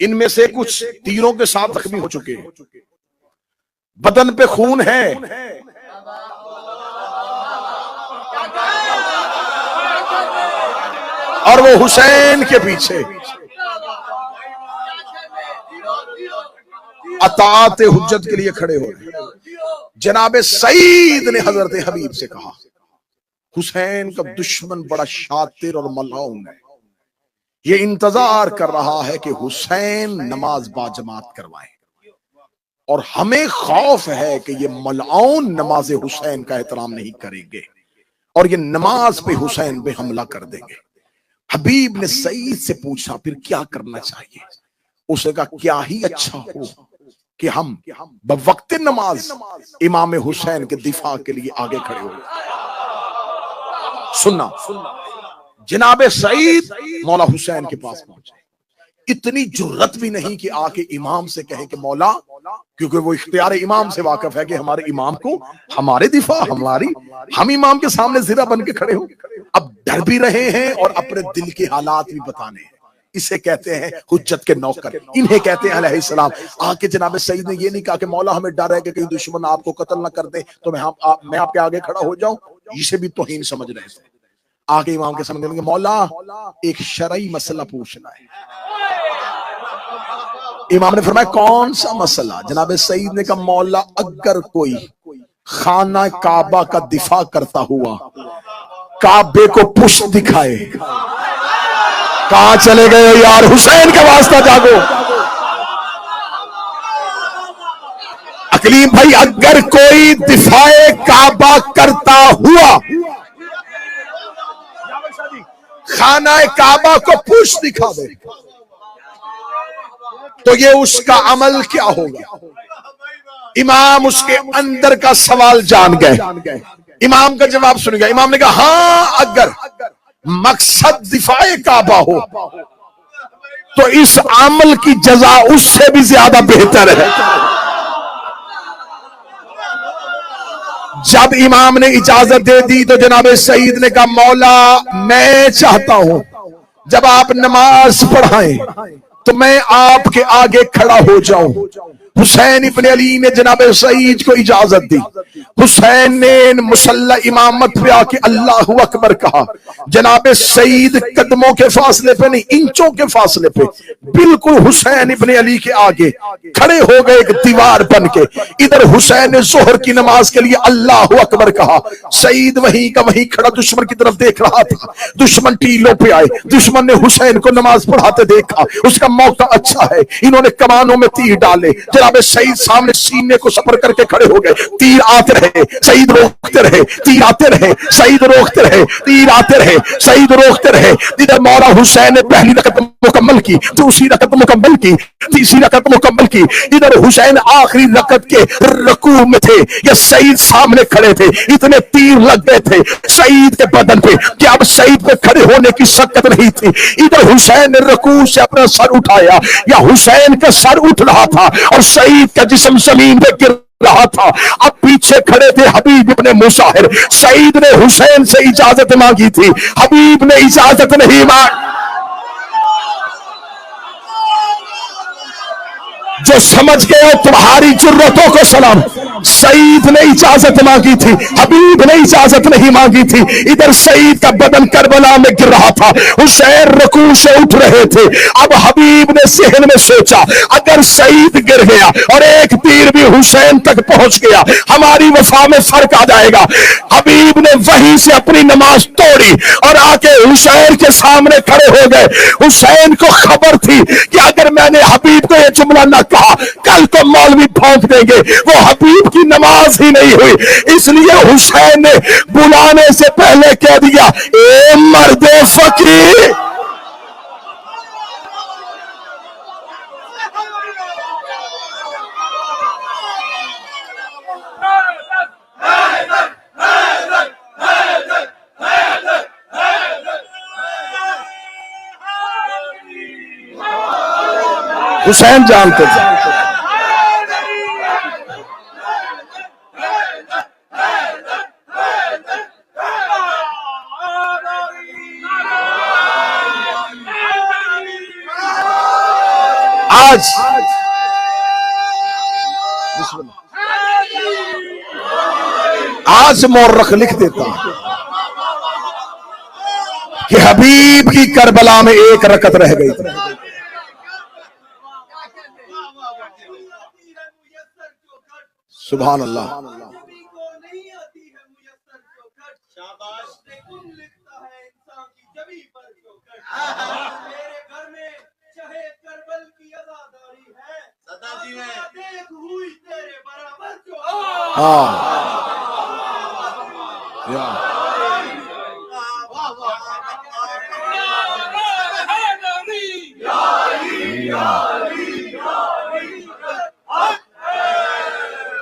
इनमें से कुछ तीरों के साथ जख्मी हो चुके हैं, बदन पे खून है। और वो हुसैन के पीछे अताअत हुज्जत के लिए खड़े हो रहे। जनाब सईद ने हजरत हबीब से कहा, हुसैन का दुश्मन बड़ा शातिर और मलाउन है, ये इंतजार कर रहा है कि हुसैन नमाज बाजमात करवाए और हमें खौफ है कि ये मलाउन नमाज हुसैन का एहतराम नहीं करेंगे और ये नमाज पे हुसैन पे हमला कर देंगे। हबीब ने सईद से पूछा फिर क्या करना चाहिए। उसने कहा क्या ही अच्छा हो कि हम बवक्त नमाज इमाम हुसैन के दिफा के लिए आगे खड़े हो। सुनना, जनाब सईद मौला हुसैन के पास पहुंचे। इतनी जुर्रत भी नहीं कि आके इमाम से कहे कि मौला, क्योंकि वो इख्तियार इमाम से वाकिफ है कि हमारे इमाम को हमारे दिफा हम इमाम के सामने जिरा बन के खड़े हो। अब डर भी रहे हैं और अपने दिल के हालात भी बताने हैं। इसे कहते हैं हुज्जत के नौकर, इन्हें कहते हैं अलैहिस्सलाम। आके जनाब सईद ने ये नहीं कहा कि मौला हमें डर है कि कहीं दुश्मन आपको कत्ल ना कर दे तो मैं आपके आगे खड़ा हो जाऊं, इसे भी तौहीन समझ रहे थे। आगे इमाम के सामने कहेंगे मौला एक शरई मसला पूछना है। इमाम ने फरमाया कौन सा मसला। जनाब सईद ने कहा मौला अगर कोई खाना काबा का दिफा करता हुआ काबे को पुष्ट दिखाए। कहां चले गए यार, हुसैन का वास्ता जागो। अकलीम भाई, अगर कोई दिफाए काबा करता हुआ खाना काबा को पुष्ट दिखा दे तो ये उसका अमल क्या होगा। इमाम उसके अंदर का सवाल जान गए। इमाम का जवाब सुन गया। इमाम ने कहा हाँ, अगर मकसद दिफाए काबा हो तो इस अमल की जजा उससे भी ज्यादा बेहतर है। जब इमाम ने इजाजत दे दी तो जनाब सईद ने कहा मौला मैं चाहता हूं जब आप नमाज पढ़ाएं तो मैं आपके आगे खड़ा हो जाऊं। हुसैन इब्ने अली ने जनाब सईद को इजाजत दी। हुसैन ने मुसल्ला इमामत पे आके अल्लाहु अकबर कहा। जनाब सईद कदमों के फासले पे नहीं, इंचों के फासले पे बिल्कुल हुसैन इब्ने अली के आगे खड़े हो गए, एक दीवार बन के। इधर हुसैन ने जोहर की नमाज के लिए अल्लाहु अकबर कहा। सईद वहीं का वहीं खड़ा दुश्मन की तरफ देख रहा था। दुश्मन टीलों पे आए, दुश्मन ने हुसैन को नमाज पढ़ाते देखा, उसका मौका अच्छा है, इन्होंने कमानों में तीर डाले। जनाब सईद सामने सीने को सपर करके खड़े हो गए। तीर आते रहे, सईद रोकते रहे, तीर आते रहे, सईद रोकते रहे, तीर आते रहे, सईद रोकते रहे। इधर मौला हुसैन ने पहली रकत मुकम्मल की, दूसरी रकत मुकम्मल की, तीसरी रकत मुकम्मल की। इधर हुसैन आखिरी रकत के रकू में थे, ये सईद सामने खड़े थे। इतने तीर लग गए थे सईद के बदन पे कि अब सईद पे खड़े होने की शक्ति नहीं थी। इधर हुसैन ने रकू से अपना सर उठाया, या हुसैन का सर उठ रहा था और सईद का जिस्म जमीन पे गिर रहा था। अब पीछे खड़े थे हबीब इब्ने मुसाहिर। सईद ने हुसैन से इजाजत मांगी थी, हबीब ने इजाजत नहीं मांगी। जो समझ गए तुम्हारी जुर्रतों को सलाम। सईद ने इजाजत मांगी थी, हबीब ने इजाजत नहीं मांगी थी। इधर सईद का बदन करबला में गिर रहा था, हुसैन रुकू से उठ रहे थे। अब हबीब ने सहन में सोचा, अगर सईद गिर गया और एक तीर भी हुसैन तक पहुंच गया, हमारी वफा में फर्क आ जाएगा। हबीब ने वहीं से अपनी नमाज तोड़ी और आके हुसैन के सामने खड़े हो गए। हुसैन को खबर थी कि अगर मैंने हबीब को यह जुमला न कहा, कल को मौलवी भौंक देंगे। वो हबीब की नमाज ही नहीं हुई, इसलिए हुसैन ने बुलाने से पहले कह दिया, ए मर्दे फकीर। हुसैन जानते थे आज मौरख लिख देता कि हबीब की करबला में एक रकत रह गई थी। सुभान अल्लाह।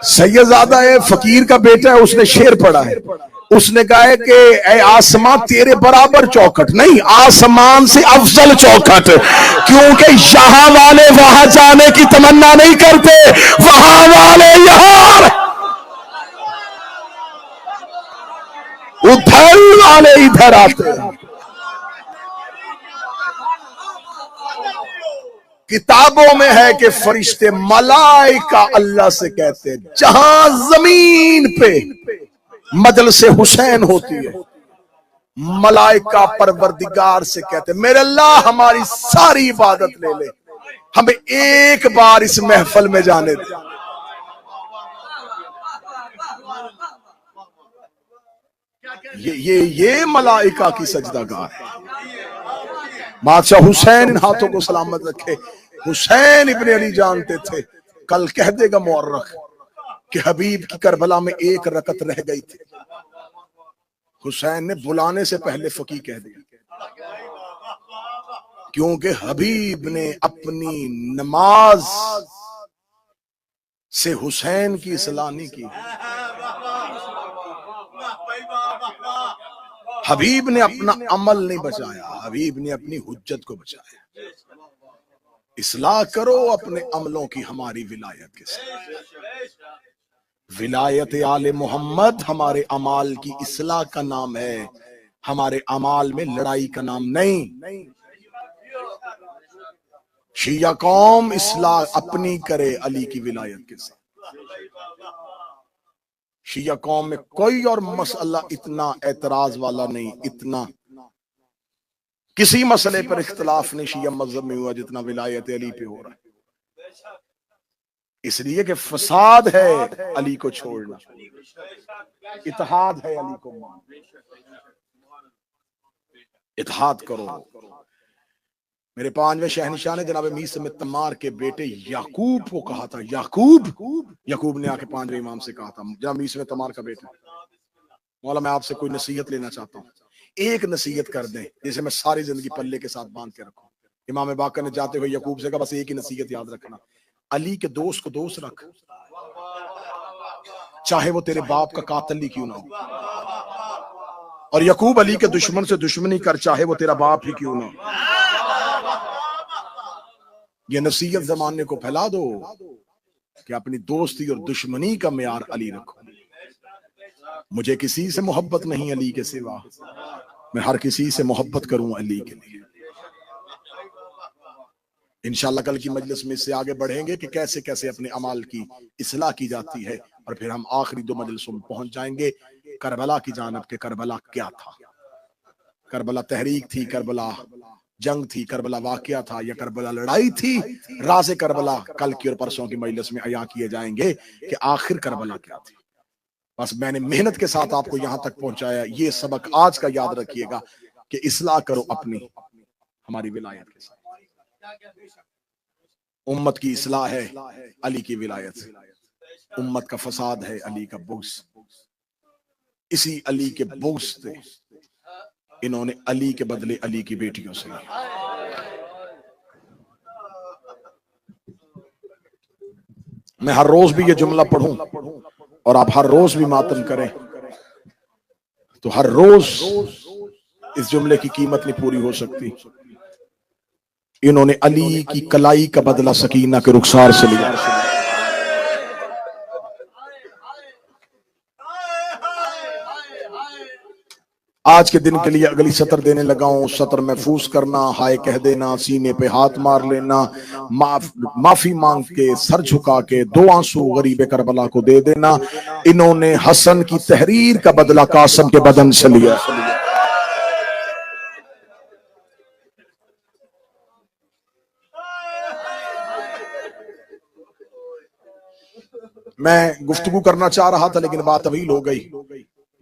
सैयदजादा है, फकीर का बेटा है, उसने शेर पढ़ा है। उसने कहा है कि ऐ आसमां तेरे बराबर चौखट नहीं, आसमान से अफजल चौखट, क्योंकि यहाँ वाले वहां जाने की तमन्ना नहीं करते, वहां वाले यहाँ, उधर वाले इधर आते हैं। किताबों में है कि फरिश्ते मलाइका अल्लाह से कहते हैं, जहां जमीन पे मजलिसे हुसैन होती है, मलाइका परवरदिगार से कहते हैं, मेरे अल्लाह हमारी सारी इबादत ले ले, हमें एक बार इस महफिल में जाने दे। ये मलाइका की सजदागार है। बादशाह हुसैन इन हाथों को सलामत रखे। हुसैन इब्ने अली जानते थे, कल कह देगा मुअर्रख कि हबीब की करबला में एक रकत रह गई थी। हुसैन ने बुलाने से पहले फकीह कह दिया, क्योंकि हबीब ने अपनी नमाज से हुसैन की इस्लाह नहीं की। हबीब ने अपना अमल नहीं बचाया, हबीब ने अपनी हुज्जत को बचाया। इस्लाह करो अपने अमलों की हमारी विलायत के साथ। विलायत आले मोहम्मद हमारे अमाल की इस्लाह का नाम है, हमारे अमाल में लड़ाई का नाम नहीं। शिया कौम इस्लाह अपनी करे अली की विलायत के साथ। शिया कौम में कोई और मसला इतना एतराज वाला नहीं, इतना किसी मसले पर इख्तलाफ नहीं शिया मजहब में हुआ जितना विलायत अली पे हो रहा है। इसलिए कि फसाद है अली को छोड़ना, इत्तेहाद है अली को मान, इत्तेहाद करो। मेरे पांचवें शहनशाह ने जनाब मीस में तमार के बेटे याकूब को कहा था, याकूब ने आके पांचवें इमाम से कहा था, जनाब मीस में तमार का बेटा, मौला मैं आपसे कोई नसीहत लेना चाहता हूँ, एक नसीहत कर दें जिसे मैं सारी जिंदगी पल्ले के साथ बांध के रखूं। इमाम बाकर ने जाते हुए याकूब से कहा बस एक ही नसीहत याद रखना, अली के दोस्त को दोस्त रख, चाहे वो तेरे बाप का कातिल ही क्यों ना हो। और याकूब अली के दुश्मन से दुश्मनी कर, चाहे वो तेरा बाप ही क्यों ना हो। ये नसीहत जमाने को फैला दो कि अपनी दोस्ती और दुश्मनी का मेयार अली रखो। मुझे किसी से मोहब्बत नहीं अली के सिवा, मैं हर किसी से मोहब्बत करूं अली के लिए। इंशाअल्लाह कल की मजलिस में इससे आगे बढ़ेंगे कि कैसे कैसे अपने अमाल की इस्लाह की जाती है, और फिर हम आखिरी दो मजलिसों में पहुंच जाएंगे करबला की जानब के। करबला क्या था? करबला तहरीक थी, करबला जंग थी, करबला वाकया था, या करबला लड़ाई थी? राज़े करबला कल की और परसों की मजलिस में अया किए जाएंगे कि आखिर करबला क्या थी। बस मैंने मेहनत के साथ आपको यहां तक पहुंचाया, ये सबक आज का याद रखिएगा कि इस्लाह करो अपनी, हमारी विलायत के साथ। उम्मत की इस्लाह है अली की विलायत से, उम्मत का फसाद है अली का बुग़्ज़। इसी अली के बुग़्ज़ से इन्होंने अली के बदले अली की बेटियों से लिया। मैं हर रोज भी ये जुमला पढ़ूं और आप हर रोज भी मातम करें तो हर रोज इस जुमले की कीमत नहीं पूरी हो सकती। इन्होंने अली की कलाई का बदला सकीना के रुखसार से लिया। आज के दिन के लिए अगली सतर देने लगा हूं, सतर महफूज करना, हाय कह देना, सीने पे हाथ मार लेना, माफी मांग के सर झुका के दो आंसू गरीब करबला को दे देना। इन्होंने हसन की तहरीर का बदला कासिम के बदन से लिया। मैं गुफ्तगू करना चाह रहा था लेकिन बात तवील हो गई।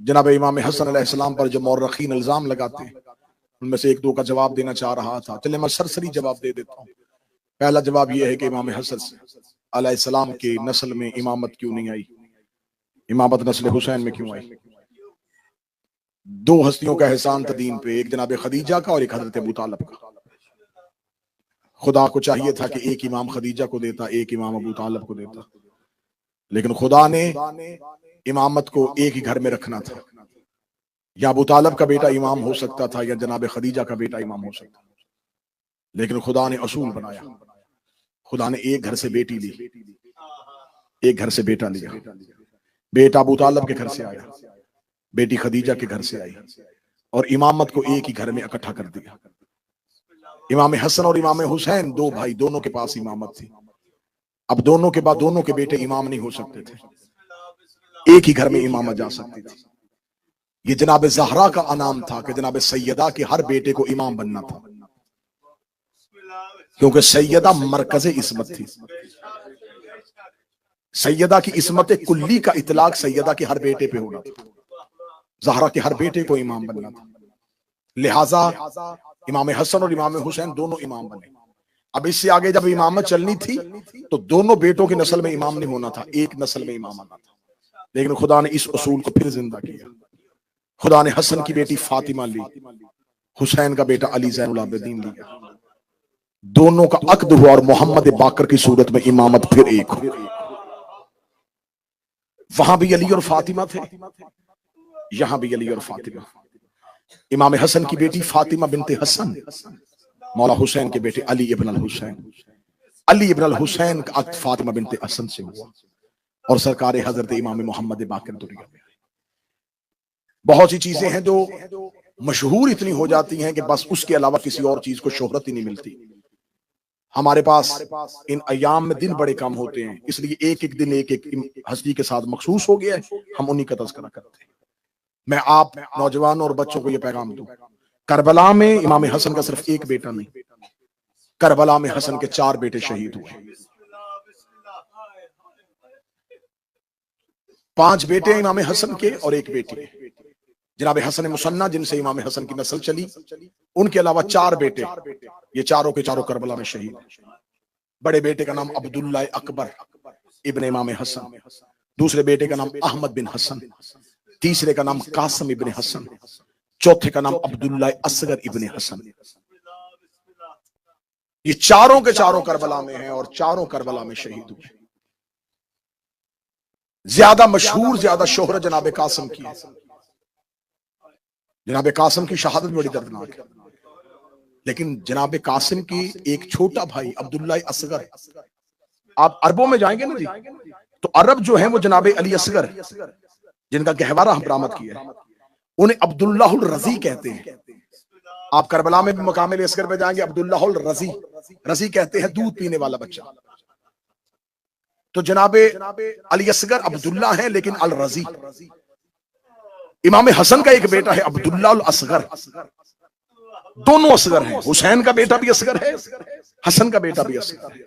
जनाब इमाम हसन अलैहिस्सलाम पर जो मौरखीन इल्जाम लगाते हैं उनमें से एक दो का जवाब देना चाह रहा था। चले मैं सरसरी जवाब दे देता हूँ। पहला जवाब यह है कि इमाम हसन अलैहिस्सलाम के नस्ल में इमामत क्यों नहीं आई, इमामत नस्ल हुसैन में क्यों आई? दो हस्तियों का एहसान था दीन पे, एक जनाब खदीजा का और एक हजरत अबू तालिब का। खुदा को चाहिए था कि एक इमाम खदीजा को देता, एक इमाम अबू तालिब को देता, लेकिन खुदा ने इमामत को एक ही घर में रखना था। या अबू तालिब का बेटा इमाम हो सकता था या जनाब खदीजा का बेटा इमाम हो सकता था, लेकिन खुदा ने असूल बनाया। खुदा ने एक घर से बेटी ली, एक घर से बेटा लिया। बेटा अबू तालिब के घर से आया, बेटी खदीजा के घर से आई, और इमामत को एक ही घर में इकट्ठा कर दिया। इमाम हसन और इमाम हुसैन दो भाई, दोनों के पास इमामत थी। अब दोनों के बाद दोनों के बेटे इमाम नहीं हो सकते थे, एक ही घर में इमामत जा सकती थी। ये जनाब ज़हरा का अनाम था कि जनाब सैयदा के हर बेटे को इमाम बनना था, क्योंकि सैयदा मरकज़े इस्मत थी। सैयदा की इस्मत कुल्ली का इतलाक सैयदा के हर बेटे पे होना था। ज़हरा के हर बेटे को इमाम बनना था, लिहाजा इमाम हसन और इमाम हुसैन दोनों इमाम बने। अब इससे आगे जब इमामत चलनी थी तो दोनों बेटों की नस्ल में इमाम नहीं होना था, एक नस्ल में इमाम आना था। लेकिन खुदा ने इस उसूल को फिर जिंदा किया। खुदा ने हसन की बेटी फातिमा ली, हुसैन का बेटा अली ज़ैनुल आबिदीन लिया। दोनों का अक्द हुआ और मोहम्मद बाकर की सूरत में इमामत फिर एक हुई। वहां भी अली और फातिमा थे, यहां भी अली और फातिमा। इमाम हसन की बेटी फातिमा बिनते हसन मौला हुसैन के बेटे अली इब्न अल हुसैन, अली इब्न अल हुसैन का अक्द फातिमा बिनते हसन से हुआ और सरकार हजरत इमाम मोहम्मद बाकर दुनिया में। बहुत सी चीजें हैं जो मशहूर इतनी हो जाती हैं कि बस उसके अलावा किसी और चीज को शोहरत ही नहीं मिलती। हमारे पास इन अयाम में दिन बड़े कम होते हैं, इसलिए एक एक दिन एक एक हस्ती के साथ मखसूस हो गया है, हम उन्हीं का तज़किरा करते हैं। मैं आप नौजवानों और बच्चों को यह पैगाम दूं, करबला में इमाम हसन का सिर्फ एक बेटा नहीं, करबला में हसन के 4 बेटे शहीद हुए। 5 बेटे इमाम हसन के और एक बेटी जनाब हसन मुसन्ना, जिनसे इमाम हसन की नस्ल चली। उनके अलावा 4 बेटे, ये चारों के चारों करबला में शहीद। बड़े बेटे का नाम अब्दुल्ला अकबर इब्ने इमाम हसन, दूसरे बेटे का नाम अहमद बिन हसन, तीसरे का नाम कासिम इब्ने हसन, चौथे का नाम अब्दुल्ला असगर इब्ने हसन। ये चारों के चारों करबला में हैं और चारों करबला में शहीद हुए। ज्यादा मशहूर, ज्यादा शोहरत जनाब कासिम की है। जनाब कासिम की शहादत बड़ी दर्दनाक है, लेकिन जनाब कासिम की एक छोटा भाई अब्दुल्ला असगर, आप अरबों में जाएंगे ना जी, तो अरब जो है वो जनाब अली असगर, जिनका गहवारा हम बरामद किया है, उन्हें अब्दुल्लाहुल रजी कहते हैं। आप करबला में भी मकाम अली असगर पे जाएंगे, अब्दुल्लाहुल रजी, रजी कहते हैं दूध पीने वाला बच्चा। तो जनाबे अली असगर अब्दुल्ला है, लेकिन अल रजी। इमाम हसन का एक बेटा है अब्दुल्ला अल असगर, दोनों असगर हैं। हुसैन का बेटा भी असगर है, हसन का बेटा भी असगर है,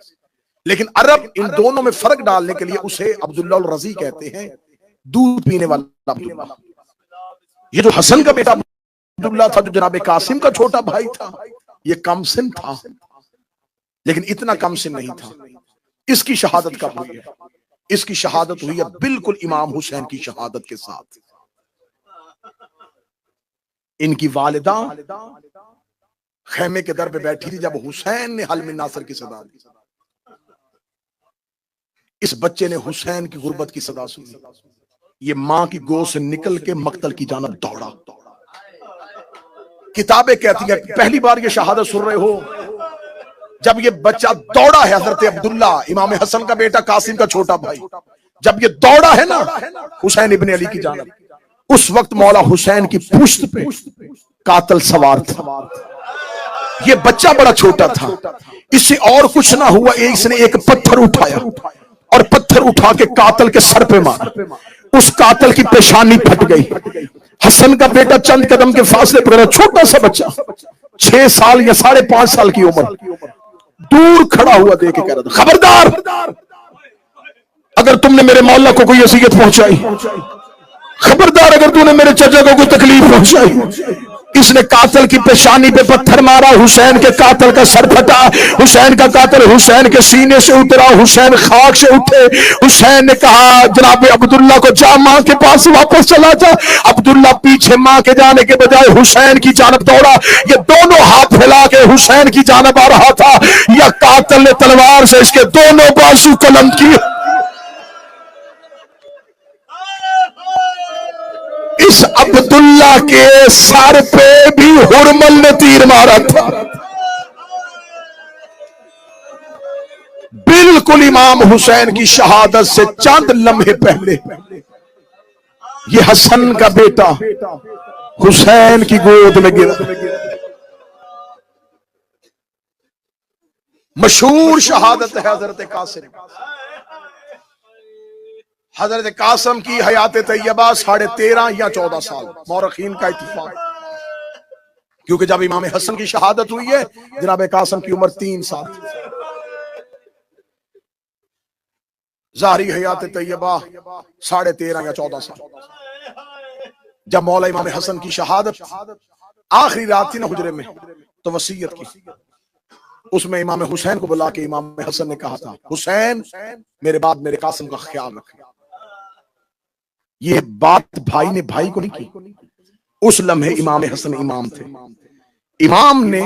लेकिन अरब इन दोनों में फर्क डालने के लिए उसे अब्दुल्ला अल रजी कहते हैं, दूध पीने वाला अब्दुल्ला। ये जो हसन का बेटा अब्दुल्ला था, जो जनाब कासिम का छोटा भाई था, ये कमसिन था, लेकिन इतना कमसिन नहीं था। इसकी शहादत कब हुई है? इसकी शहादत हुई है बिल्कुल इमाम हुसैन की शहादत के साथ। इनकी वालिदा खेमे के दर पे बैठी थी जब हुसैन ने हल मिन नासर की सदा दी। इस बच्चे ने हुसैन की गुर्बत की सदा सुनी। ये मां की गोद से निकल के मक्तल की जानब दौड़ा। किताबें कहती है पहली बार ये शहादत सुन रहे हो जब ये बच्चा दौड़ा है, हजरत अब्दुल्ला इमाम हसन का बेटा, कासिम का छोटा भाई, जब ये दौड़ा है ना हुसैन इब्ने अली की जानब, उस वक्त मौला हुसैन की पुश्त पे कातल सवार था। ये बच्चा बड़ा छोटा था, इससे और कुछ ना हुआ, इसने एक पत्थर उठाया और पत्थर उठा के कातल के सर पे मारा। उस कातल की पेशानी फट गई। हसन का बेटा चंद कदम के फासले पर, छोटा सा बच्चा 6 साल या 5.5 साल की उम्र, दूर खड़ा हुआ देख के कह रहा था, खबरदार अगर तुमने मेरे मौला को कोई अज़ियत पहुंचाई, खबरदार अगर तूने मेरे चचा को कोई तकलीफ पहुंचाई। इसने कातल की पेशानी पे पत्थर मारा, हुसैन के कातल का सर फटा, हुसैन का कातल हुसैन के सीने से उतरा, हुसैन खाक से उठे। हुसैन ने कहा जनाब अब्दुल्ला को, जा मां के पास वापस चला जा। अब्दुल्ला पीछे मां के जाने के बजाय हुसैन की जानब दौड़ा। ये दोनों हाथ फैला के हुसैन की जानब आ रहा था, या कातल ने तलवार से इसके दोनों बाजू कलम किए। इस अब्दुल्ला के सर पे भी हुरमल ने तीर मारा था। बिल्कुल इमाम हुसैन की शहादत से चंद लम्हे पहले ये हसन का बेटा हुसैन की गोद में गिरा। मशहूर शहादत है हजरत कासिम। हजरत कासिम की हयात तैयबा 13.5 या 14 साल, मौरखीन का इत्तिफाक, क्योंकि जब इमाम हसन की शहादत हुई है जनाब कासिम की उम्र 3 साल। जारी हयात तैयबा 13.5 या 14 साल। जब मौला इमाम हसन की शहादत आखिरी रात थी ना हुजरे में, तो वसीयत की, उसमें इमाम हुसैन को बुला के इमाम हसन ने कहा था, हुसैन मेरे बाद मेरे कासिम का ख्याल रखे। ये बात भाई ने भाई को नहीं की। उस लम्हे इमाम हसन इमाम थे, इमाम ने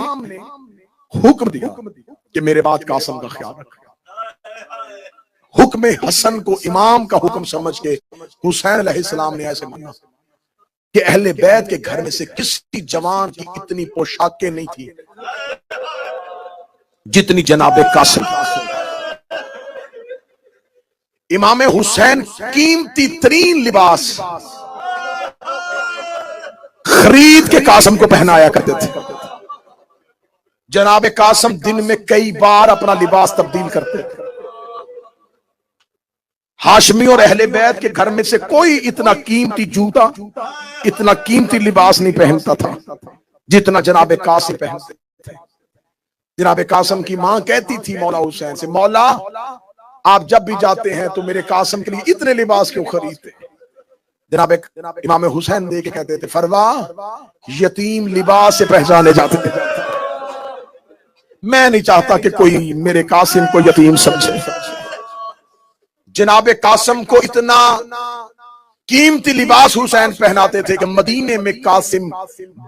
हुक्म दिया कि मेरे बाद कासिम का ख्याल रखे। हुक्म हसन को इमाम का हुक्म समझ के हुसैन अलैहिस्सलाम ने ऐसे माना कि अहले बैत के घर में से किसी जवान की इतनी पोशाकें नहीं थी जितनी जनाबे कासिम। इमाम हुसैन कीमती तरीन लिबास खरीद के कासिम को पहनाया करते थे। जनाब कासिम दिन में कई बार अपना लिबास तब्दील करते थे। हाशमी और अहले बैत के घर में से कोई इतना कीमती जूता, इतना कीमती लिबास नहीं पहनता था जितना जनाब कासिम पहनते थे। जनाब कासिम की मां कहती थी मौला हुसैन से, मौला आप जब भी जाते हैं तो मेरे कासिम के लिए इतने लिबास क्यों खरीदते? जनाब इमाम हुसैन दे के कहते थे, फरवा यतीम लिबास से पहचाने जाते थे। मैं नहीं चाहता कि कोई मेरे कासिम को यतीम समझे। जनाब कासिम को इतना कीमती लिबास हुसैन पहनाते थे कि मदीने में कासिम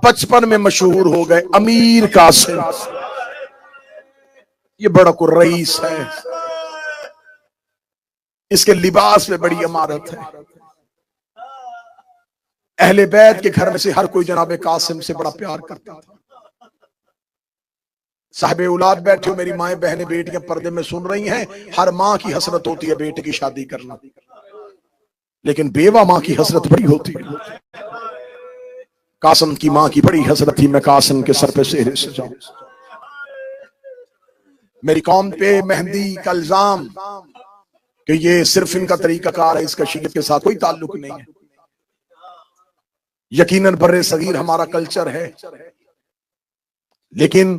बचपन में मशहूर हो गए, अमीर कासिम। ये बड़ा को रईस है, इसके लिबास में बड़ी इमारत है। अहले बैत के घर में से हर कोई जनाब कासिम से बड़ा प्यार करता था। साहिबे औलाद बैठे हो, मेरी माएं बहनें बेटियां पर्दे में सुन रही हैं, हर मां की हसरत होती है बेटे की शादी करना, लेकिन बेवा मां की हसरत बड़ी होती है। कासिम की मां की बड़ी हसरत थी, मैं कासिम के सर पे सेहरे से जाऊं। मेरी कौम पे मेहंदी का इल्जाम कि ये सिर्फ इनका तरीकाकार है, इसका शीयत के साथ कोई ताल्लुक नहीं है। यकीनन बर्रे सगीर हमारा कल्चर है, लेकिन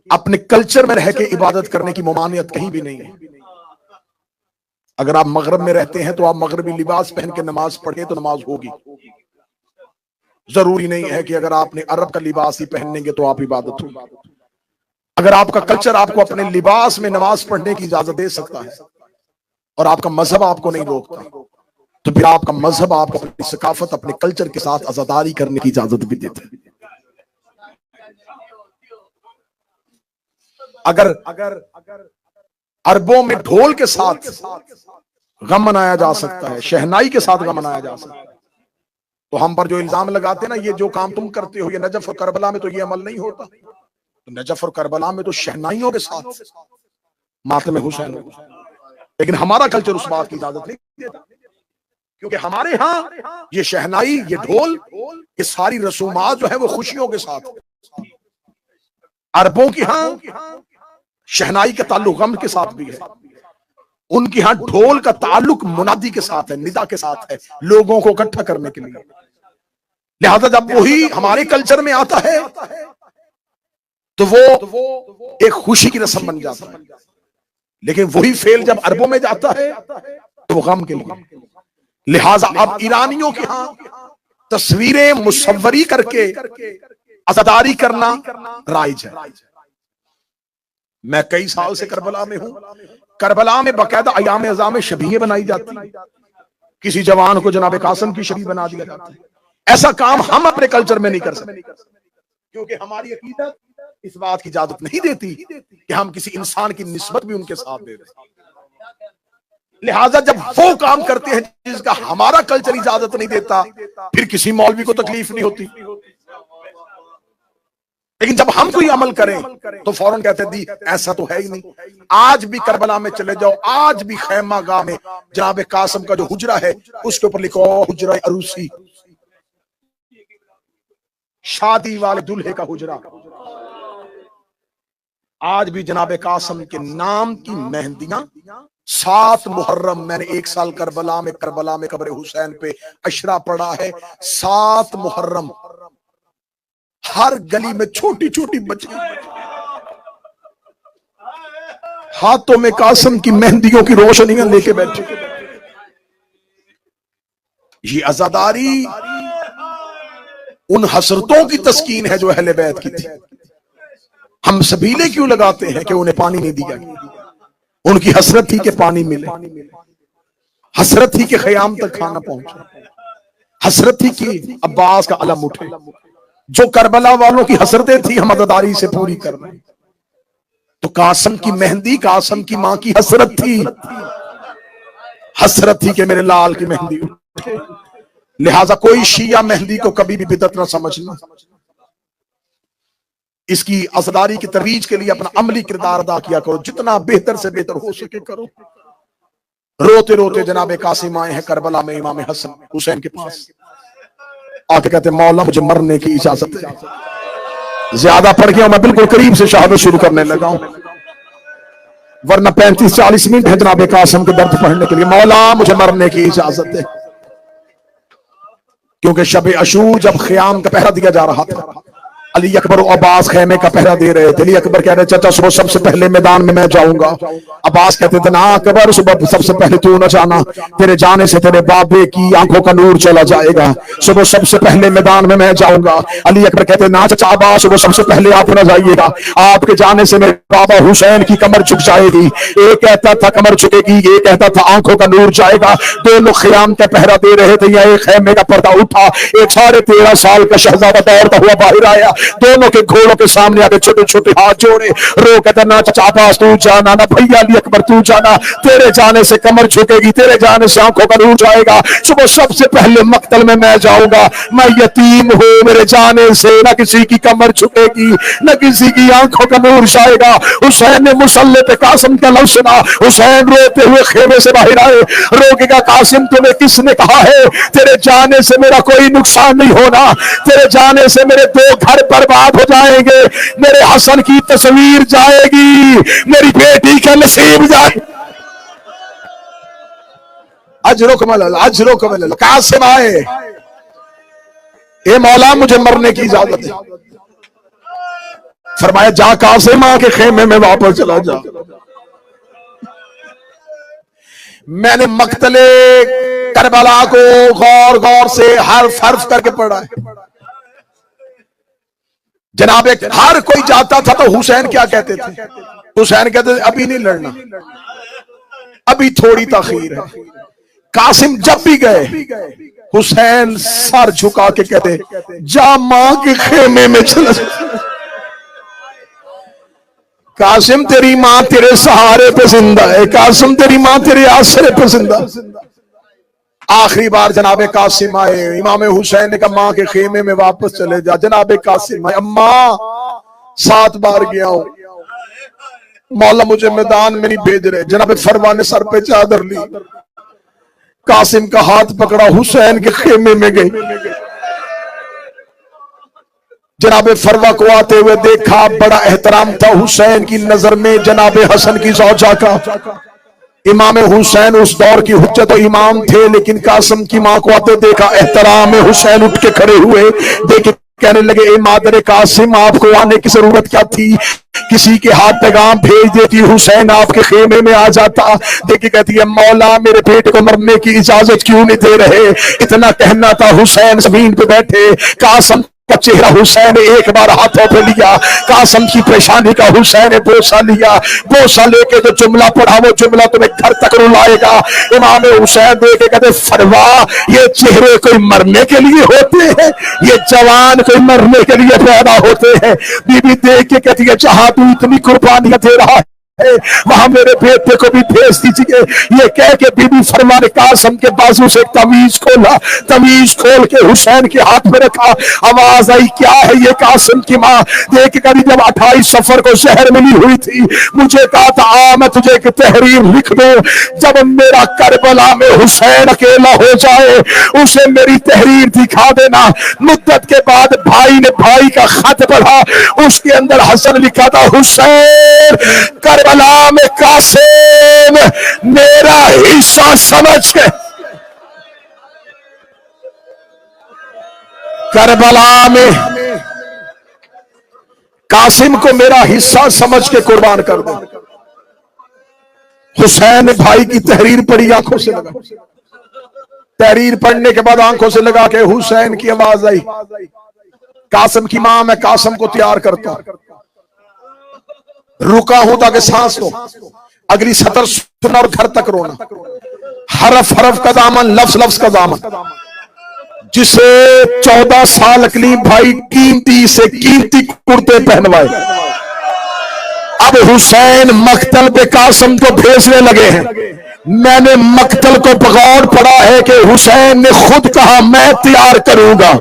अपने कल्चर में रह के इबादत करने की मुमानियत कहीं भी नहीं है। अगर आप मगरब में रहते हैं तो आप मगरबी लिबास पहन के नमाज पढ़े तो नमाज होगी। जरूरी नहीं है कि अगर आपने अरब का लिबास ही पहनेंगे तो आप इबादत होगी। अगर आपका कल्चर आपको अपने लिबास में नमाज पढ़ने की इजाजत दे सकता है और आपका मजहब आपको नहीं रोकता, तो फिर आपका मजहब आपको अपनी सकाफत, अपने कल्चर के साथ आजादारी करने की इजाजत भी देता है। अगर अरबों में ढोल के साथ गम मनाया जा सकता है, शहनाई के साथ गम मनाया जा सकता है, तो हम पर जो इल्जाम लगाते हैं ना, ये जो काम तुम करते हो, ये नजफ और करबला में तो ये अमल नहीं होता। तो नजफ और करबला में तो शहनाइयों के साथ मातम हुसैन, लेकिन हमारा कल्चर उस बात की इजाजत नहीं देता, क्योंकि हमारे यहाँ ये शहनाई, ये ढोल, ये सारी रसूमात जो है वो खुशियों के साथ। अरबों की यहाँ शहनाई का ताल्लुक गम के साथ भी है, उनके यहाँ ढोल का ताल्लुक मुनादी के साथ है, निदा के साथ है, लोगों को इकट्ठा करने के लिए। लिहाजा जब वही हमारे कल्चर में आता है तो वो एक खुशी की रस्म बन जाता है, लेकिन वही फेल जब अरबों में जाता है तो वो गम के लिए। लिहाजा अब ईरानियों के यहाँ तस्वीरें मुसव्वरी करके अज़ादारी करना राइज है। मैं कई साल से करबला में हूं, करबला में बाकायदा अयाम अज़ाम शबीहें बनाई जाती, किसी जवान को जनाब कासिम की शबीह बना दिया जाता है। ऐसा काम हम अपने कल्चर में नहीं कर सकते, क्योंकि हमारी अकीदत इस बात की इजाजत नहीं देती कि हम किसी इंसान की निस्बत भी उनके साथ दे दें। लिहाजा जब वो काम करते हैं जिसका हमारा कल्चर इजाजत नहीं देता, फिर किसी मौलवी को तकलीफ नहीं होती। लेकिन जब हम कोई अमल करें तो फौरन कहते दी ऐसा तो है ही नहीं। आज भी करबला में चले जाओ, आज भी खैमा गाह में जनाब कासिम का जो हुजरा है उसके ऊपर लिखो हुजरा अरूसी, शादी वाले दूल्हे का हुजरा। आज भी जनाब कासिम के नाम की मेहंदियां 7 मुहर्रम, मैंने 1 साल करबला में कब्र हुसैन पे अशरा पढ़ा है। 7 मुहर्रम हर गली में छोटी छोटी बच्चियां हाथों में कासिम की मेहंदियों की रोशनियां लेके बैठे। ये आजादारी उन हसरतों की तस्कीन है जो अहले बैत की थी। हम सबीले क्यों लगाते हैं कि उन्हें पानी नहीं दिया? उनकी हसरत थी कि पानी मिले, हसरत थी कि ख़याम तक खाना पहुंचे, हसरत थी कि अब्बास का अलम उठे। जो करबला वालों की हसरतें थी हम अज़ादारी से पूरी कर रहे हैं। तो कासिम की मेहंदी कासिम की मां की हसरत थी, हसरत थी कि मेरे लाल की मेहंदी उठे। लिहाजा कोई शिया मेहंदी को कभी भी बिदअत ना समझना। इसकी अज़ादारी की तरवीज के लिए अपना अमली किरदार अदा किया करो, जितना बेहतर से बेहतर हो सके करो। रोते रोते जनाब कासिम आए हैं करबला में इमाम हसन हुसैन के पास, आके कहते मौला मुझे मरने की इजाजत है। ज्यादा पढ़ गया मैं बिल्कुल करीब से शहादत शुरू करने लगा हूं, वरना 35-40 मिनट है जनाब कासिम के दर्द पढ़ने के लिए। मौला मुझे मरने की इजाजत दे, क्योंकि शब अशूर जब ख्याम का पहरा दिया जा रहा था, अली अकबर और अब्बास खेमे का पहरा दे रहे थे। अली अकबर कह रहे चाचा सुबह सबसे पहले मैदान में मैं जाऊंगा। अब्बास कहते थे ना अकबर सुबह सबसे पहले तू न जाना, तेरे जाने से तेरे बाबे की आंखों का नूर चला जाएगा, सुबह सबसे पहले मैदान में मैं जाऊंगा। अली अकबर कहते ना चाचा अब्बास सुबह सबसे पहले आप न जाइएगा, आपके जाने से मेरे बाबा हुसैन की कमर झुक जाएगी। एक कहता था कमर झुकेगी, एक कहता था आंखों का नूर जाएगा। दोनों ख्याम का पहरा दे रहे थे, या एक खेमे का पर्दा उठा, एक 13.5 साल का शहजादा दौड़ता हुआ बाहर आया, दोनों के घोड़ों के सामने आके छोटे छोटे हाथ जोड़े, रो कहता ना चाचा अब्बास तू जाना, ना भैया अली अकबर तू जाना, तेरे जाने से कमर झुकेगी, तेरे जाने से आंखों का नूर जाएगा, सुबह सबसे पहले मक्तल में मैं जाऊंगा। मैं यतीम हूं, मेरे जाने से न किसी की कमर झुकेगी, न किसी की आंखों का नूर जाएगा। हुसैन ने मुसल्ले पे कासिम का लफ्ज सुना, हुसैन रोते हुए खेमे से बाहर आए, रोकेगा कासिम तुम्हें किसने कहा है तेरे जाने से मेरा कोई नुकसान नहीं होना, तेरे जाने से मेरे 2 घर बर्बाद हो जाएंगे, मेरे हसन की तस्वीर जाएगी, मेरी बेटी का नसीब जाए। अजरो कमल कासिम आए, ए मौला मुझे मरने की इजाजत है। फरमाया जा कासिम के खेमे में वापस चला जा। मैंने मक्तले करबला को गौर गौर से हर्फ हर्फ करके पढ़ा है। जनाब हर कोई जाता था तो हुसैन क्या कहते थे? हुसैन कहते थे अभी नहीं लड़ना, अभी थोड़ी ताखीर है। कासिम जब भी गए हुसैन सर झुका के कहते जा मां के खेमे में चला। कासिम तेरी मां तेरे सहारे पे जिंदा है, कासिम तेरी मां तेरे आसरे पे जिंदा। आखिरी बार जनाब कासिम आए, इमाम हुसैन ने कहा मां के खेमे में वापस चले जा। जनाब कासिम आए, अम्मा 7 बार गया हूं, मौला मुझे मैदान में नहीं भेज रहे। जनाब फरवा ने सर पे चादर ली, कासिम का हाथ पकड़ा, हुसैन के खेमे में गई। जनाब फरवा को आते हुए देखा, बड़ा एहतराम था हुसैन की नजर में जनाब हसन की ज़ौजा का। इमाम हुसैन उस दौर की हुज्जत और इमाम थे, लेकिन कासिम की मां को आते देखा, एहतराम में हुसैन उठ के खड़े हुए, देखे कहने लगे ए मादर कासिम आपको आने की जरूरत क्या थी, किसी के हाथ पैगाम भेज देती, हुसैन आपके खेमे में आ जाता। देखिए कहती है मौला मेरे बेटे को मरने की इजाजत क्यों नहीं दे रहे। इतना कहना था, हुसैन जमीन पे बैठे, कासिम का चेहरा हुसैन ने एक बार हाथों पे लिया, कासिम की परेशानी का हुसैन ने बोसा लिया, बोसा लेके जो जुमला पढ़ा वो जुमला तुम्हें घर तक रुलाएगा। इमाम हुसैन देखे कहते फरवा ये चेहरे कोई मरने के लिए होते हैं, ये जवान कोई मरने के लिए पैदा होते हैं। बीबी देख के कहती है जहां तू इतनी कुर्बानियां दे रहा है वहां मेरे बेटे को भी भेज दीजिए। ये कह के बीबी फरमा ने कासिम के बाजू से तमीज खोला, तमीज खोल के हुसैन के हाथ में रखा। आवाज आई क्या है ये? कासिम की मां देख कर जब 28 सफर को शहर मिली हुई थी, मुझे कहा था आ मैं तुझे एक तहरीर लिख दूं, जब मेरा करबला में हुसैन अकेला हो जाए उसे मेरी तहरीर दिखा देना। मुद्दत के बाद भाई ने भाई का खत पढ़ा, उसके अंदर हसन लिखा था हुसैन करबला में कासिम मेरा हिस्सा समझ के, करबला में कासिम को मेरा हिस्सा समझ के कुर्बान कर दो। हुसैन ने भाई की तहरीर पढ़ी, आंखों से लगा, तहरीर पढ़ने के बाद आंखों से लगा के हुसैन की आवाज आई, कासिम की मां मैं कासिम को तैयार करता हूं, रुका हूं ताकि सांस लो, अगली सतर सुना और घर तक रोना। हरफ हरफ का दामन, लफ्ज लफ्ज का दामन, जिसे 14 साल अकलीम भाई कीमती से कीमती कुर्ते पहनवाए। अब हुसैन मक्तल पे कासिम को भेजने लगे हैं। मैंने मक्तल को बगौर पढ़ा है कि हुसैन ने खुद कहा मैं तैयार करूंगा।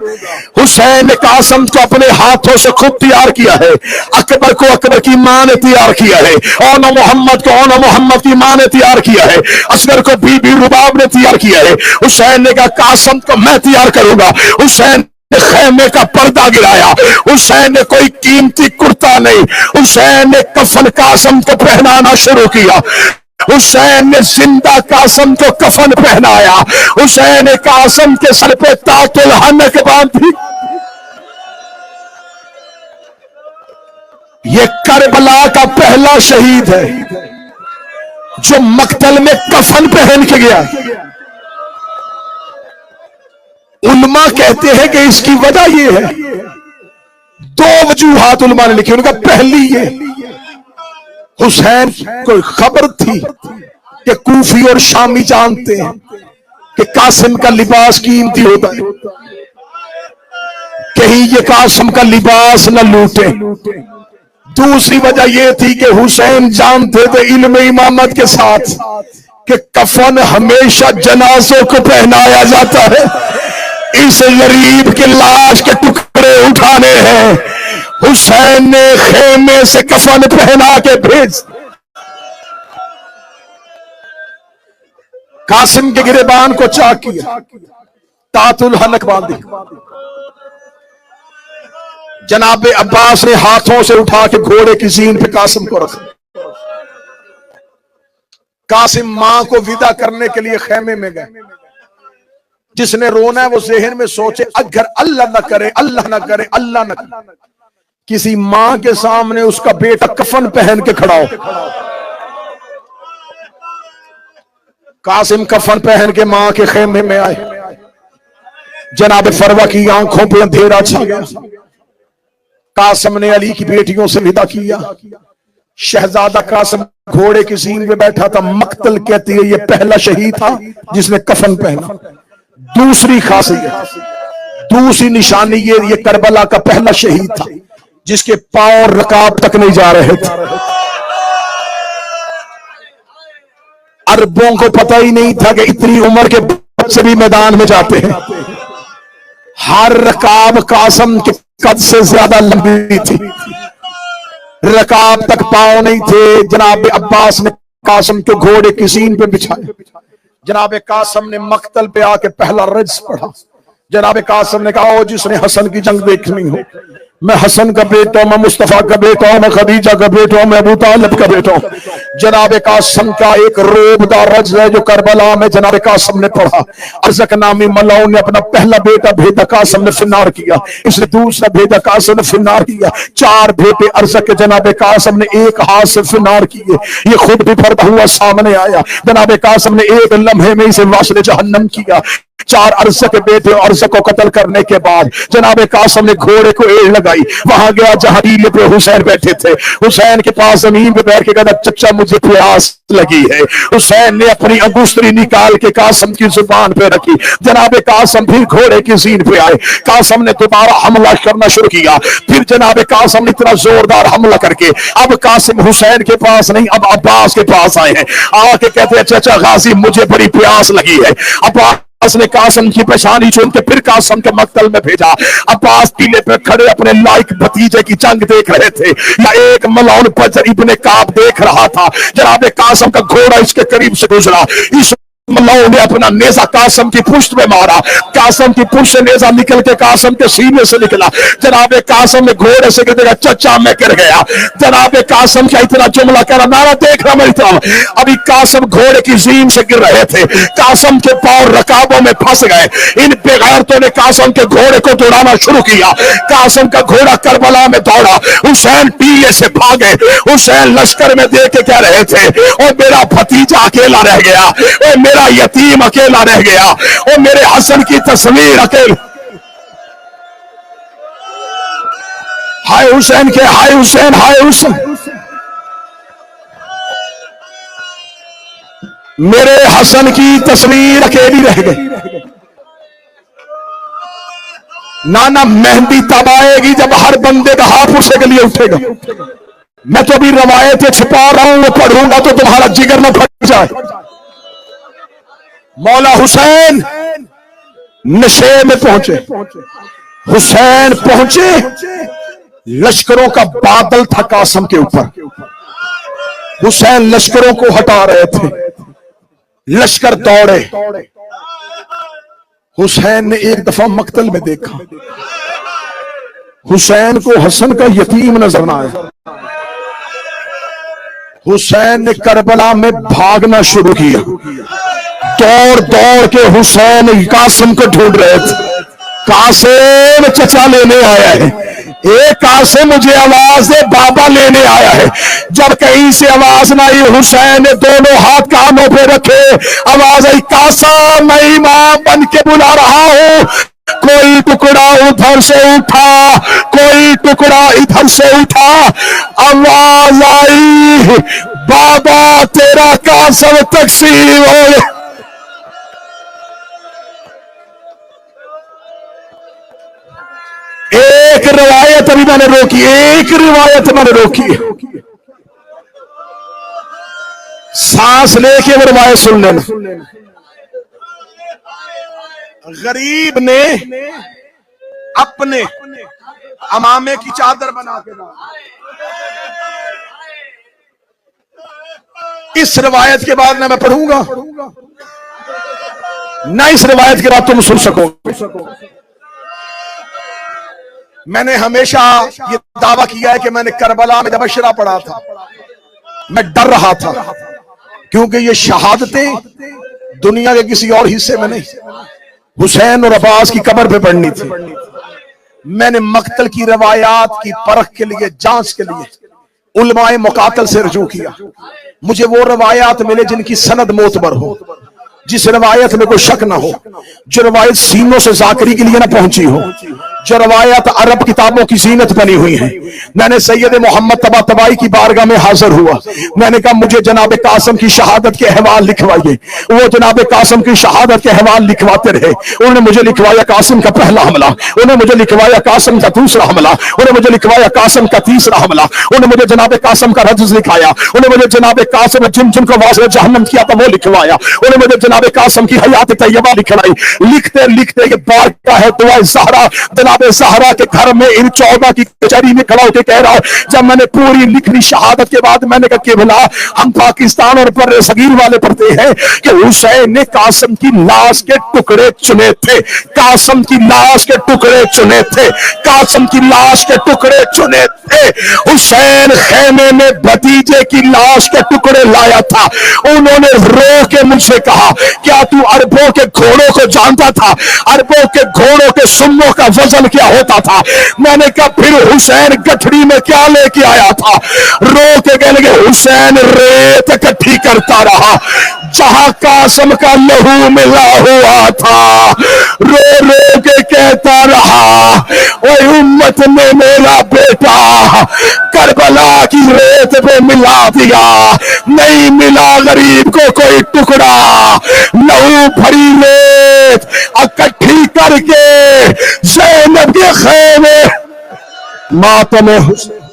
हुसैन ने कासिम को अपने हाथों से खुद तैयार किया है, अकबर को अकबर की मां ने तैयार किया है, औना मोहम्मद को औना मोहम्मद की मां ने तैयार किया है, असगर को बीबी रुबाब ने तैयार किया है। हुसैन ने कहा कासिम को मैं तैयार करूंगा। हुसैन खैमे का पर्दा गिराया। हुसैन ने कोई कीमती कुर्ता नहीं, हुसैन ने कफन कासम को पहनाना शुरू किया। हुसैन ने जिंदा कासम को कफन पहनाया। हुसैन ने कासम के सर पे तातुल हनक बांधी। ये करबला का पहला शहीद है जो मक्तल में कफन पहन के गया। उल्मा कहते हैं कि इसकी वजह यह है, दो वजूहात उल्मा ने लिखी। उनका पहली ये, हुसैन को खबर थी कि कूफी और शामी जानते हैं कि कासिम का लिबास कीमती होता है, कहीं ये कासिम का लिबास न लूटे। दूसरी वजह यह थी कि हुसैन जानते थे इल्म इमामत के साथ कि कफन हमेशा जनाजों को पहनाया जाता है। इस गरीब की लाश के टुकड़े उठाने हैं। हुसैन ने खेमे से कफन पहना के भेज। कासिम के गिरेबान को चाक किया, तातुल हनक बांधी। जनाबे अब्बास ने हाथों से उठा के घोड़े की जीन पे कासिम को रखा। कासिम मां को विदा करने के लिए खेमे में गए। जिसने रोना है वो ज़हन में सोचे, अगर अल्लाह न करे, अल्लाह न करे, अल्लाह न करे, किसी मां के सामने उसका बेटा कफन पहन के खड़ा हो। कासिम कफन पहन के मां के खेमे में आए। जनाब फरवा की आंखों पे अंधेरा छा गया। कासिम ने अली की बेटियों से विदा किया। शहजादा कासिम घोड़े की सीन में बैठा था। मक्तल कहती है ये पहला शहीद था जिसने कफन पहना। दूसरी खासियत, दूसरी निशानी ये करबला का पहला शहीद था जिसके पांव रकाब तक नहीं जा रहे थे। अरबों को पता ही नहीं था कि इतनी उम्र के बच्चे भी मैदान में जाते हैं। हर रकाब कासिम के कद से ज्यादा लंबी थी, रकाब तक पांव नहीं थे। जनाब अब्बास ने कासिम के घोड़े की सीन पे बिछाए। जनाब कासिम ने मक्तल पे आके पहला रज्स पढ़ा। जनाब कासिम ने कहा, जिसने हसन की जंग देखनी हो, मैं हसन का बेटा हूं, मैं मुस्तफा का बेटा हूं, मैं खदीजा का बेटा हूं, मैं अबू तालिब का बेटा हूं। जनाब कासिम का एक रोबदार रज्स है जो करबला में जनाब कासिम ने पढ़ा। अरज़क नामी मलाऊ ने अपना पहला बेटा भेजा, कासिम ने फिन्नार किया। इसने दूसरा भेजा, कासिम ने फिन्नार किया। 4 बेटे अरज़क के जनाब कासिम ने एक हाथ से फिन्नार किए। ये खुद भी फर्द हुआ सामने आया। जनाब कासिम ने एक लम्हे में इसे वासले जहन्नम किया। 4 अरज़क के बेटे अरज़क को कत्ल करने के बाद जनाब कासिम ने घोड़े को एड़ लगाई। वहां गया जहां टीले पे हुसैन बैठे थे। हुसैन के पास जमीन पे बैठ के कहता, चचा मुझे प्यास लगी है। हुसैन ने अपनी अंगूष्ठी निकाल के कासिम की जुबान पे रखी। जनाब कासिम फिर घोड़े की जीन पे आए। कासिम ने दोबारा हमला करना शुरू किया। फिर जनाब कासिम ने इतना जोरदार हमला करके अब कासिम हुसैन के पास नहीं, अब अब्बास के पास आए हैं। आके कहते हैं, चचा गाजी मुझे बड़ी प्यास लगी है। अब्बास ने कासिम की पेशानी चूम के फिर कासिम के मक्तल में भेजा। अब्बास टीले पे खड़े अपने लायक भतीजे की जंग देख रहे थे, या एक मलौन बजर इब्ने काब देख रहा था। जनाब कासिम का घोड़ा इसके करीब से गुजरा। इस मलौन ने अपना नेजा कासिम की पुश्त में मारा। कासिम की पुश्त से नेजा निकल के कासिम के सीने से निकला। जनाब कासिम ने घोड़े से कहते, चचा मैं गिर गया। जनाब कासिम का इतना जुमला कह रहा, नारा देख रहा मेरी तरफ। अभी कासिम घोड़े की जीन से गिर रहे थे। कासिम के पांव रकाबों में फंस गए। इन बेगैरतों ने कासिम के घोड़े को दौड़ाना शुरू किया। कासिम का घोड़ा करबला में दौड़ा। हुसैन टीले से भागे। हुसैन लश्कर में देख के कह रहे थे, और मेरा भतीजा अकेला रह गया, और मेरा यतीम अकेला रह गया, और मेरे हसन की तस्वीर अकेले। हाय हुसैन के, हाय हुसैन, हाय हुसैन। मेरे हसन की तस्वीर अकेली रह गई। नाना मेहंदी तब आएगी जब हर बंदे का हाथ उसे के लिए उठेगा। मैं तो अभी रवायतें छुपा रहा हूं, वो पढ़ूंगा तो तुम्हारा जिगर न फट जाए। मौला हुसैन नशे में पहुंचे। हुसैन पहुंचे, लश्करों का बादल था कासिम के ऊपर। हुसैन लश्करों को हटा रहे थे। लश्कर दौड़े। हुसैन ने एक दफा मक्तल में देखा, हुसैन को हसन का यतीम नजर ना आया। हुसैन ने करबला में भागना शुरू किया, दौड़ दौड़ के हुसैन कासिम को ढूंढ रहे थे। कासिम चचा लेने आया है, एक कासिम मुझे आवाज दे, बाबा लेने आया है। जब कहीं से आवाज ना आई, हुसैन ने दोनों हाथ कानों पे रखे, आवाज आई, कासिम मैं इमाम बन के बुला रहा हूं। कोई टुकड़ा उधर से उठा, कोई टुकड़ा इधर से उठा, आवाज आई, बाबा तेरा कासिम तकसीम हो। एक रिवायत अभी मैंने रोकी, एक रिवायत मैंने रोकी, सांस लेके वो रिवायत सुन लेना। गरीब ने अपने अमामे की चादर बना के इस रिवायत के बाद ना मैं पढ़ूंगा, ना इस रिवायत के बाद तुम सुन सकोगे। मैंने हमेशा ये दावा किया है कि मैंने करबला में जब अशरा पढ़ा था, मैं डर रहा था, क्योंकि ये शहादतें दुनिया के किसी और हिस्से में नहीं, हुसैन और अब्बास की कब्र पे पढ़नी थी। मैंने मक्तल की रवायात की परख के लिए, जांच के लिए उलमाए मुकातल से रुजू किया। मुझे वो रवायात मिले जिनकी सनद मोतबर हो, जिस रवायत में कोई शक ना हो, जो रवायत सीनों से जाकरी के लिए ना पहुंची हो, जो रवायत अरब किताबों की जीनत बनी हुई है। मैंने सैयद मोहम्मद तबातबाई की बारगाह में हाजिर हुआ, मैंने कहा मुझे जनाब कासिम की शहादत के अहवाल लिखवाइए। वो जनाब कासिम की शहादत के अहवाल लिखवाते रहे। उन्होंने मुझे लिखवाया कासिम का पहला हमला, उन्होंने मुझे लिखवाया कासिम का दूसरा हमला, उन्होंने मुझे लिखवाया कासिम का तीसरा हमला, उन्होंने मुझे जनाब कासिम का रज्ज लिखाया, उन्होंने मुझे जनाब कासिम जिन जिनको वाज़ जहन्नम किया था वो लिखवाया, उन्होंने मुझे जनाब कासिम की हयात तैयबा लिखवाई। लिखते लिखते ये बारका है दुआ ज़हरा, जनाब ज़हरा के घर में इन 14 की कचहरी में खड़ा होकर कह रहा है, जब मैंने पूरी लिख ली शहादत के बाद मैंने कहा केवला हम पाकिस्तान और पर सगीर वाले पढ़ते हैं कि हुसैन ने कासिम की लाश के टुकड़े चुने थे, कासिम की लाश के टुकड़े चुने थे, कासिम की लाश के टुकड़े चुने थे। हुसैन खेमे में भतीजे की लाश के टुकड़े लाया था। उन्होंने रो के मुझसे कहा, क्या तू अरबों के घोड़ों को जानता था? अरबों के घोड़ों के सुम्मों का वजन क्या होता था? मैंने कहा फिर हुसैन गठड़ी में क्या लेके आया था? रो के कहने लगे, हुसैन रेत इकट्ठी करता रहा जहां कासिम का लहू मिला हुआ था, रो रो के कहता रहा, ओए उम्मत ने मेरा बेटा करबला की रेत पे मिला दिया, नहीं मिला गरीब को कोई टुकड़ा, लहू भरी रेत इकट्ठी करके ज़ैनब के खेमे मातम हुसैन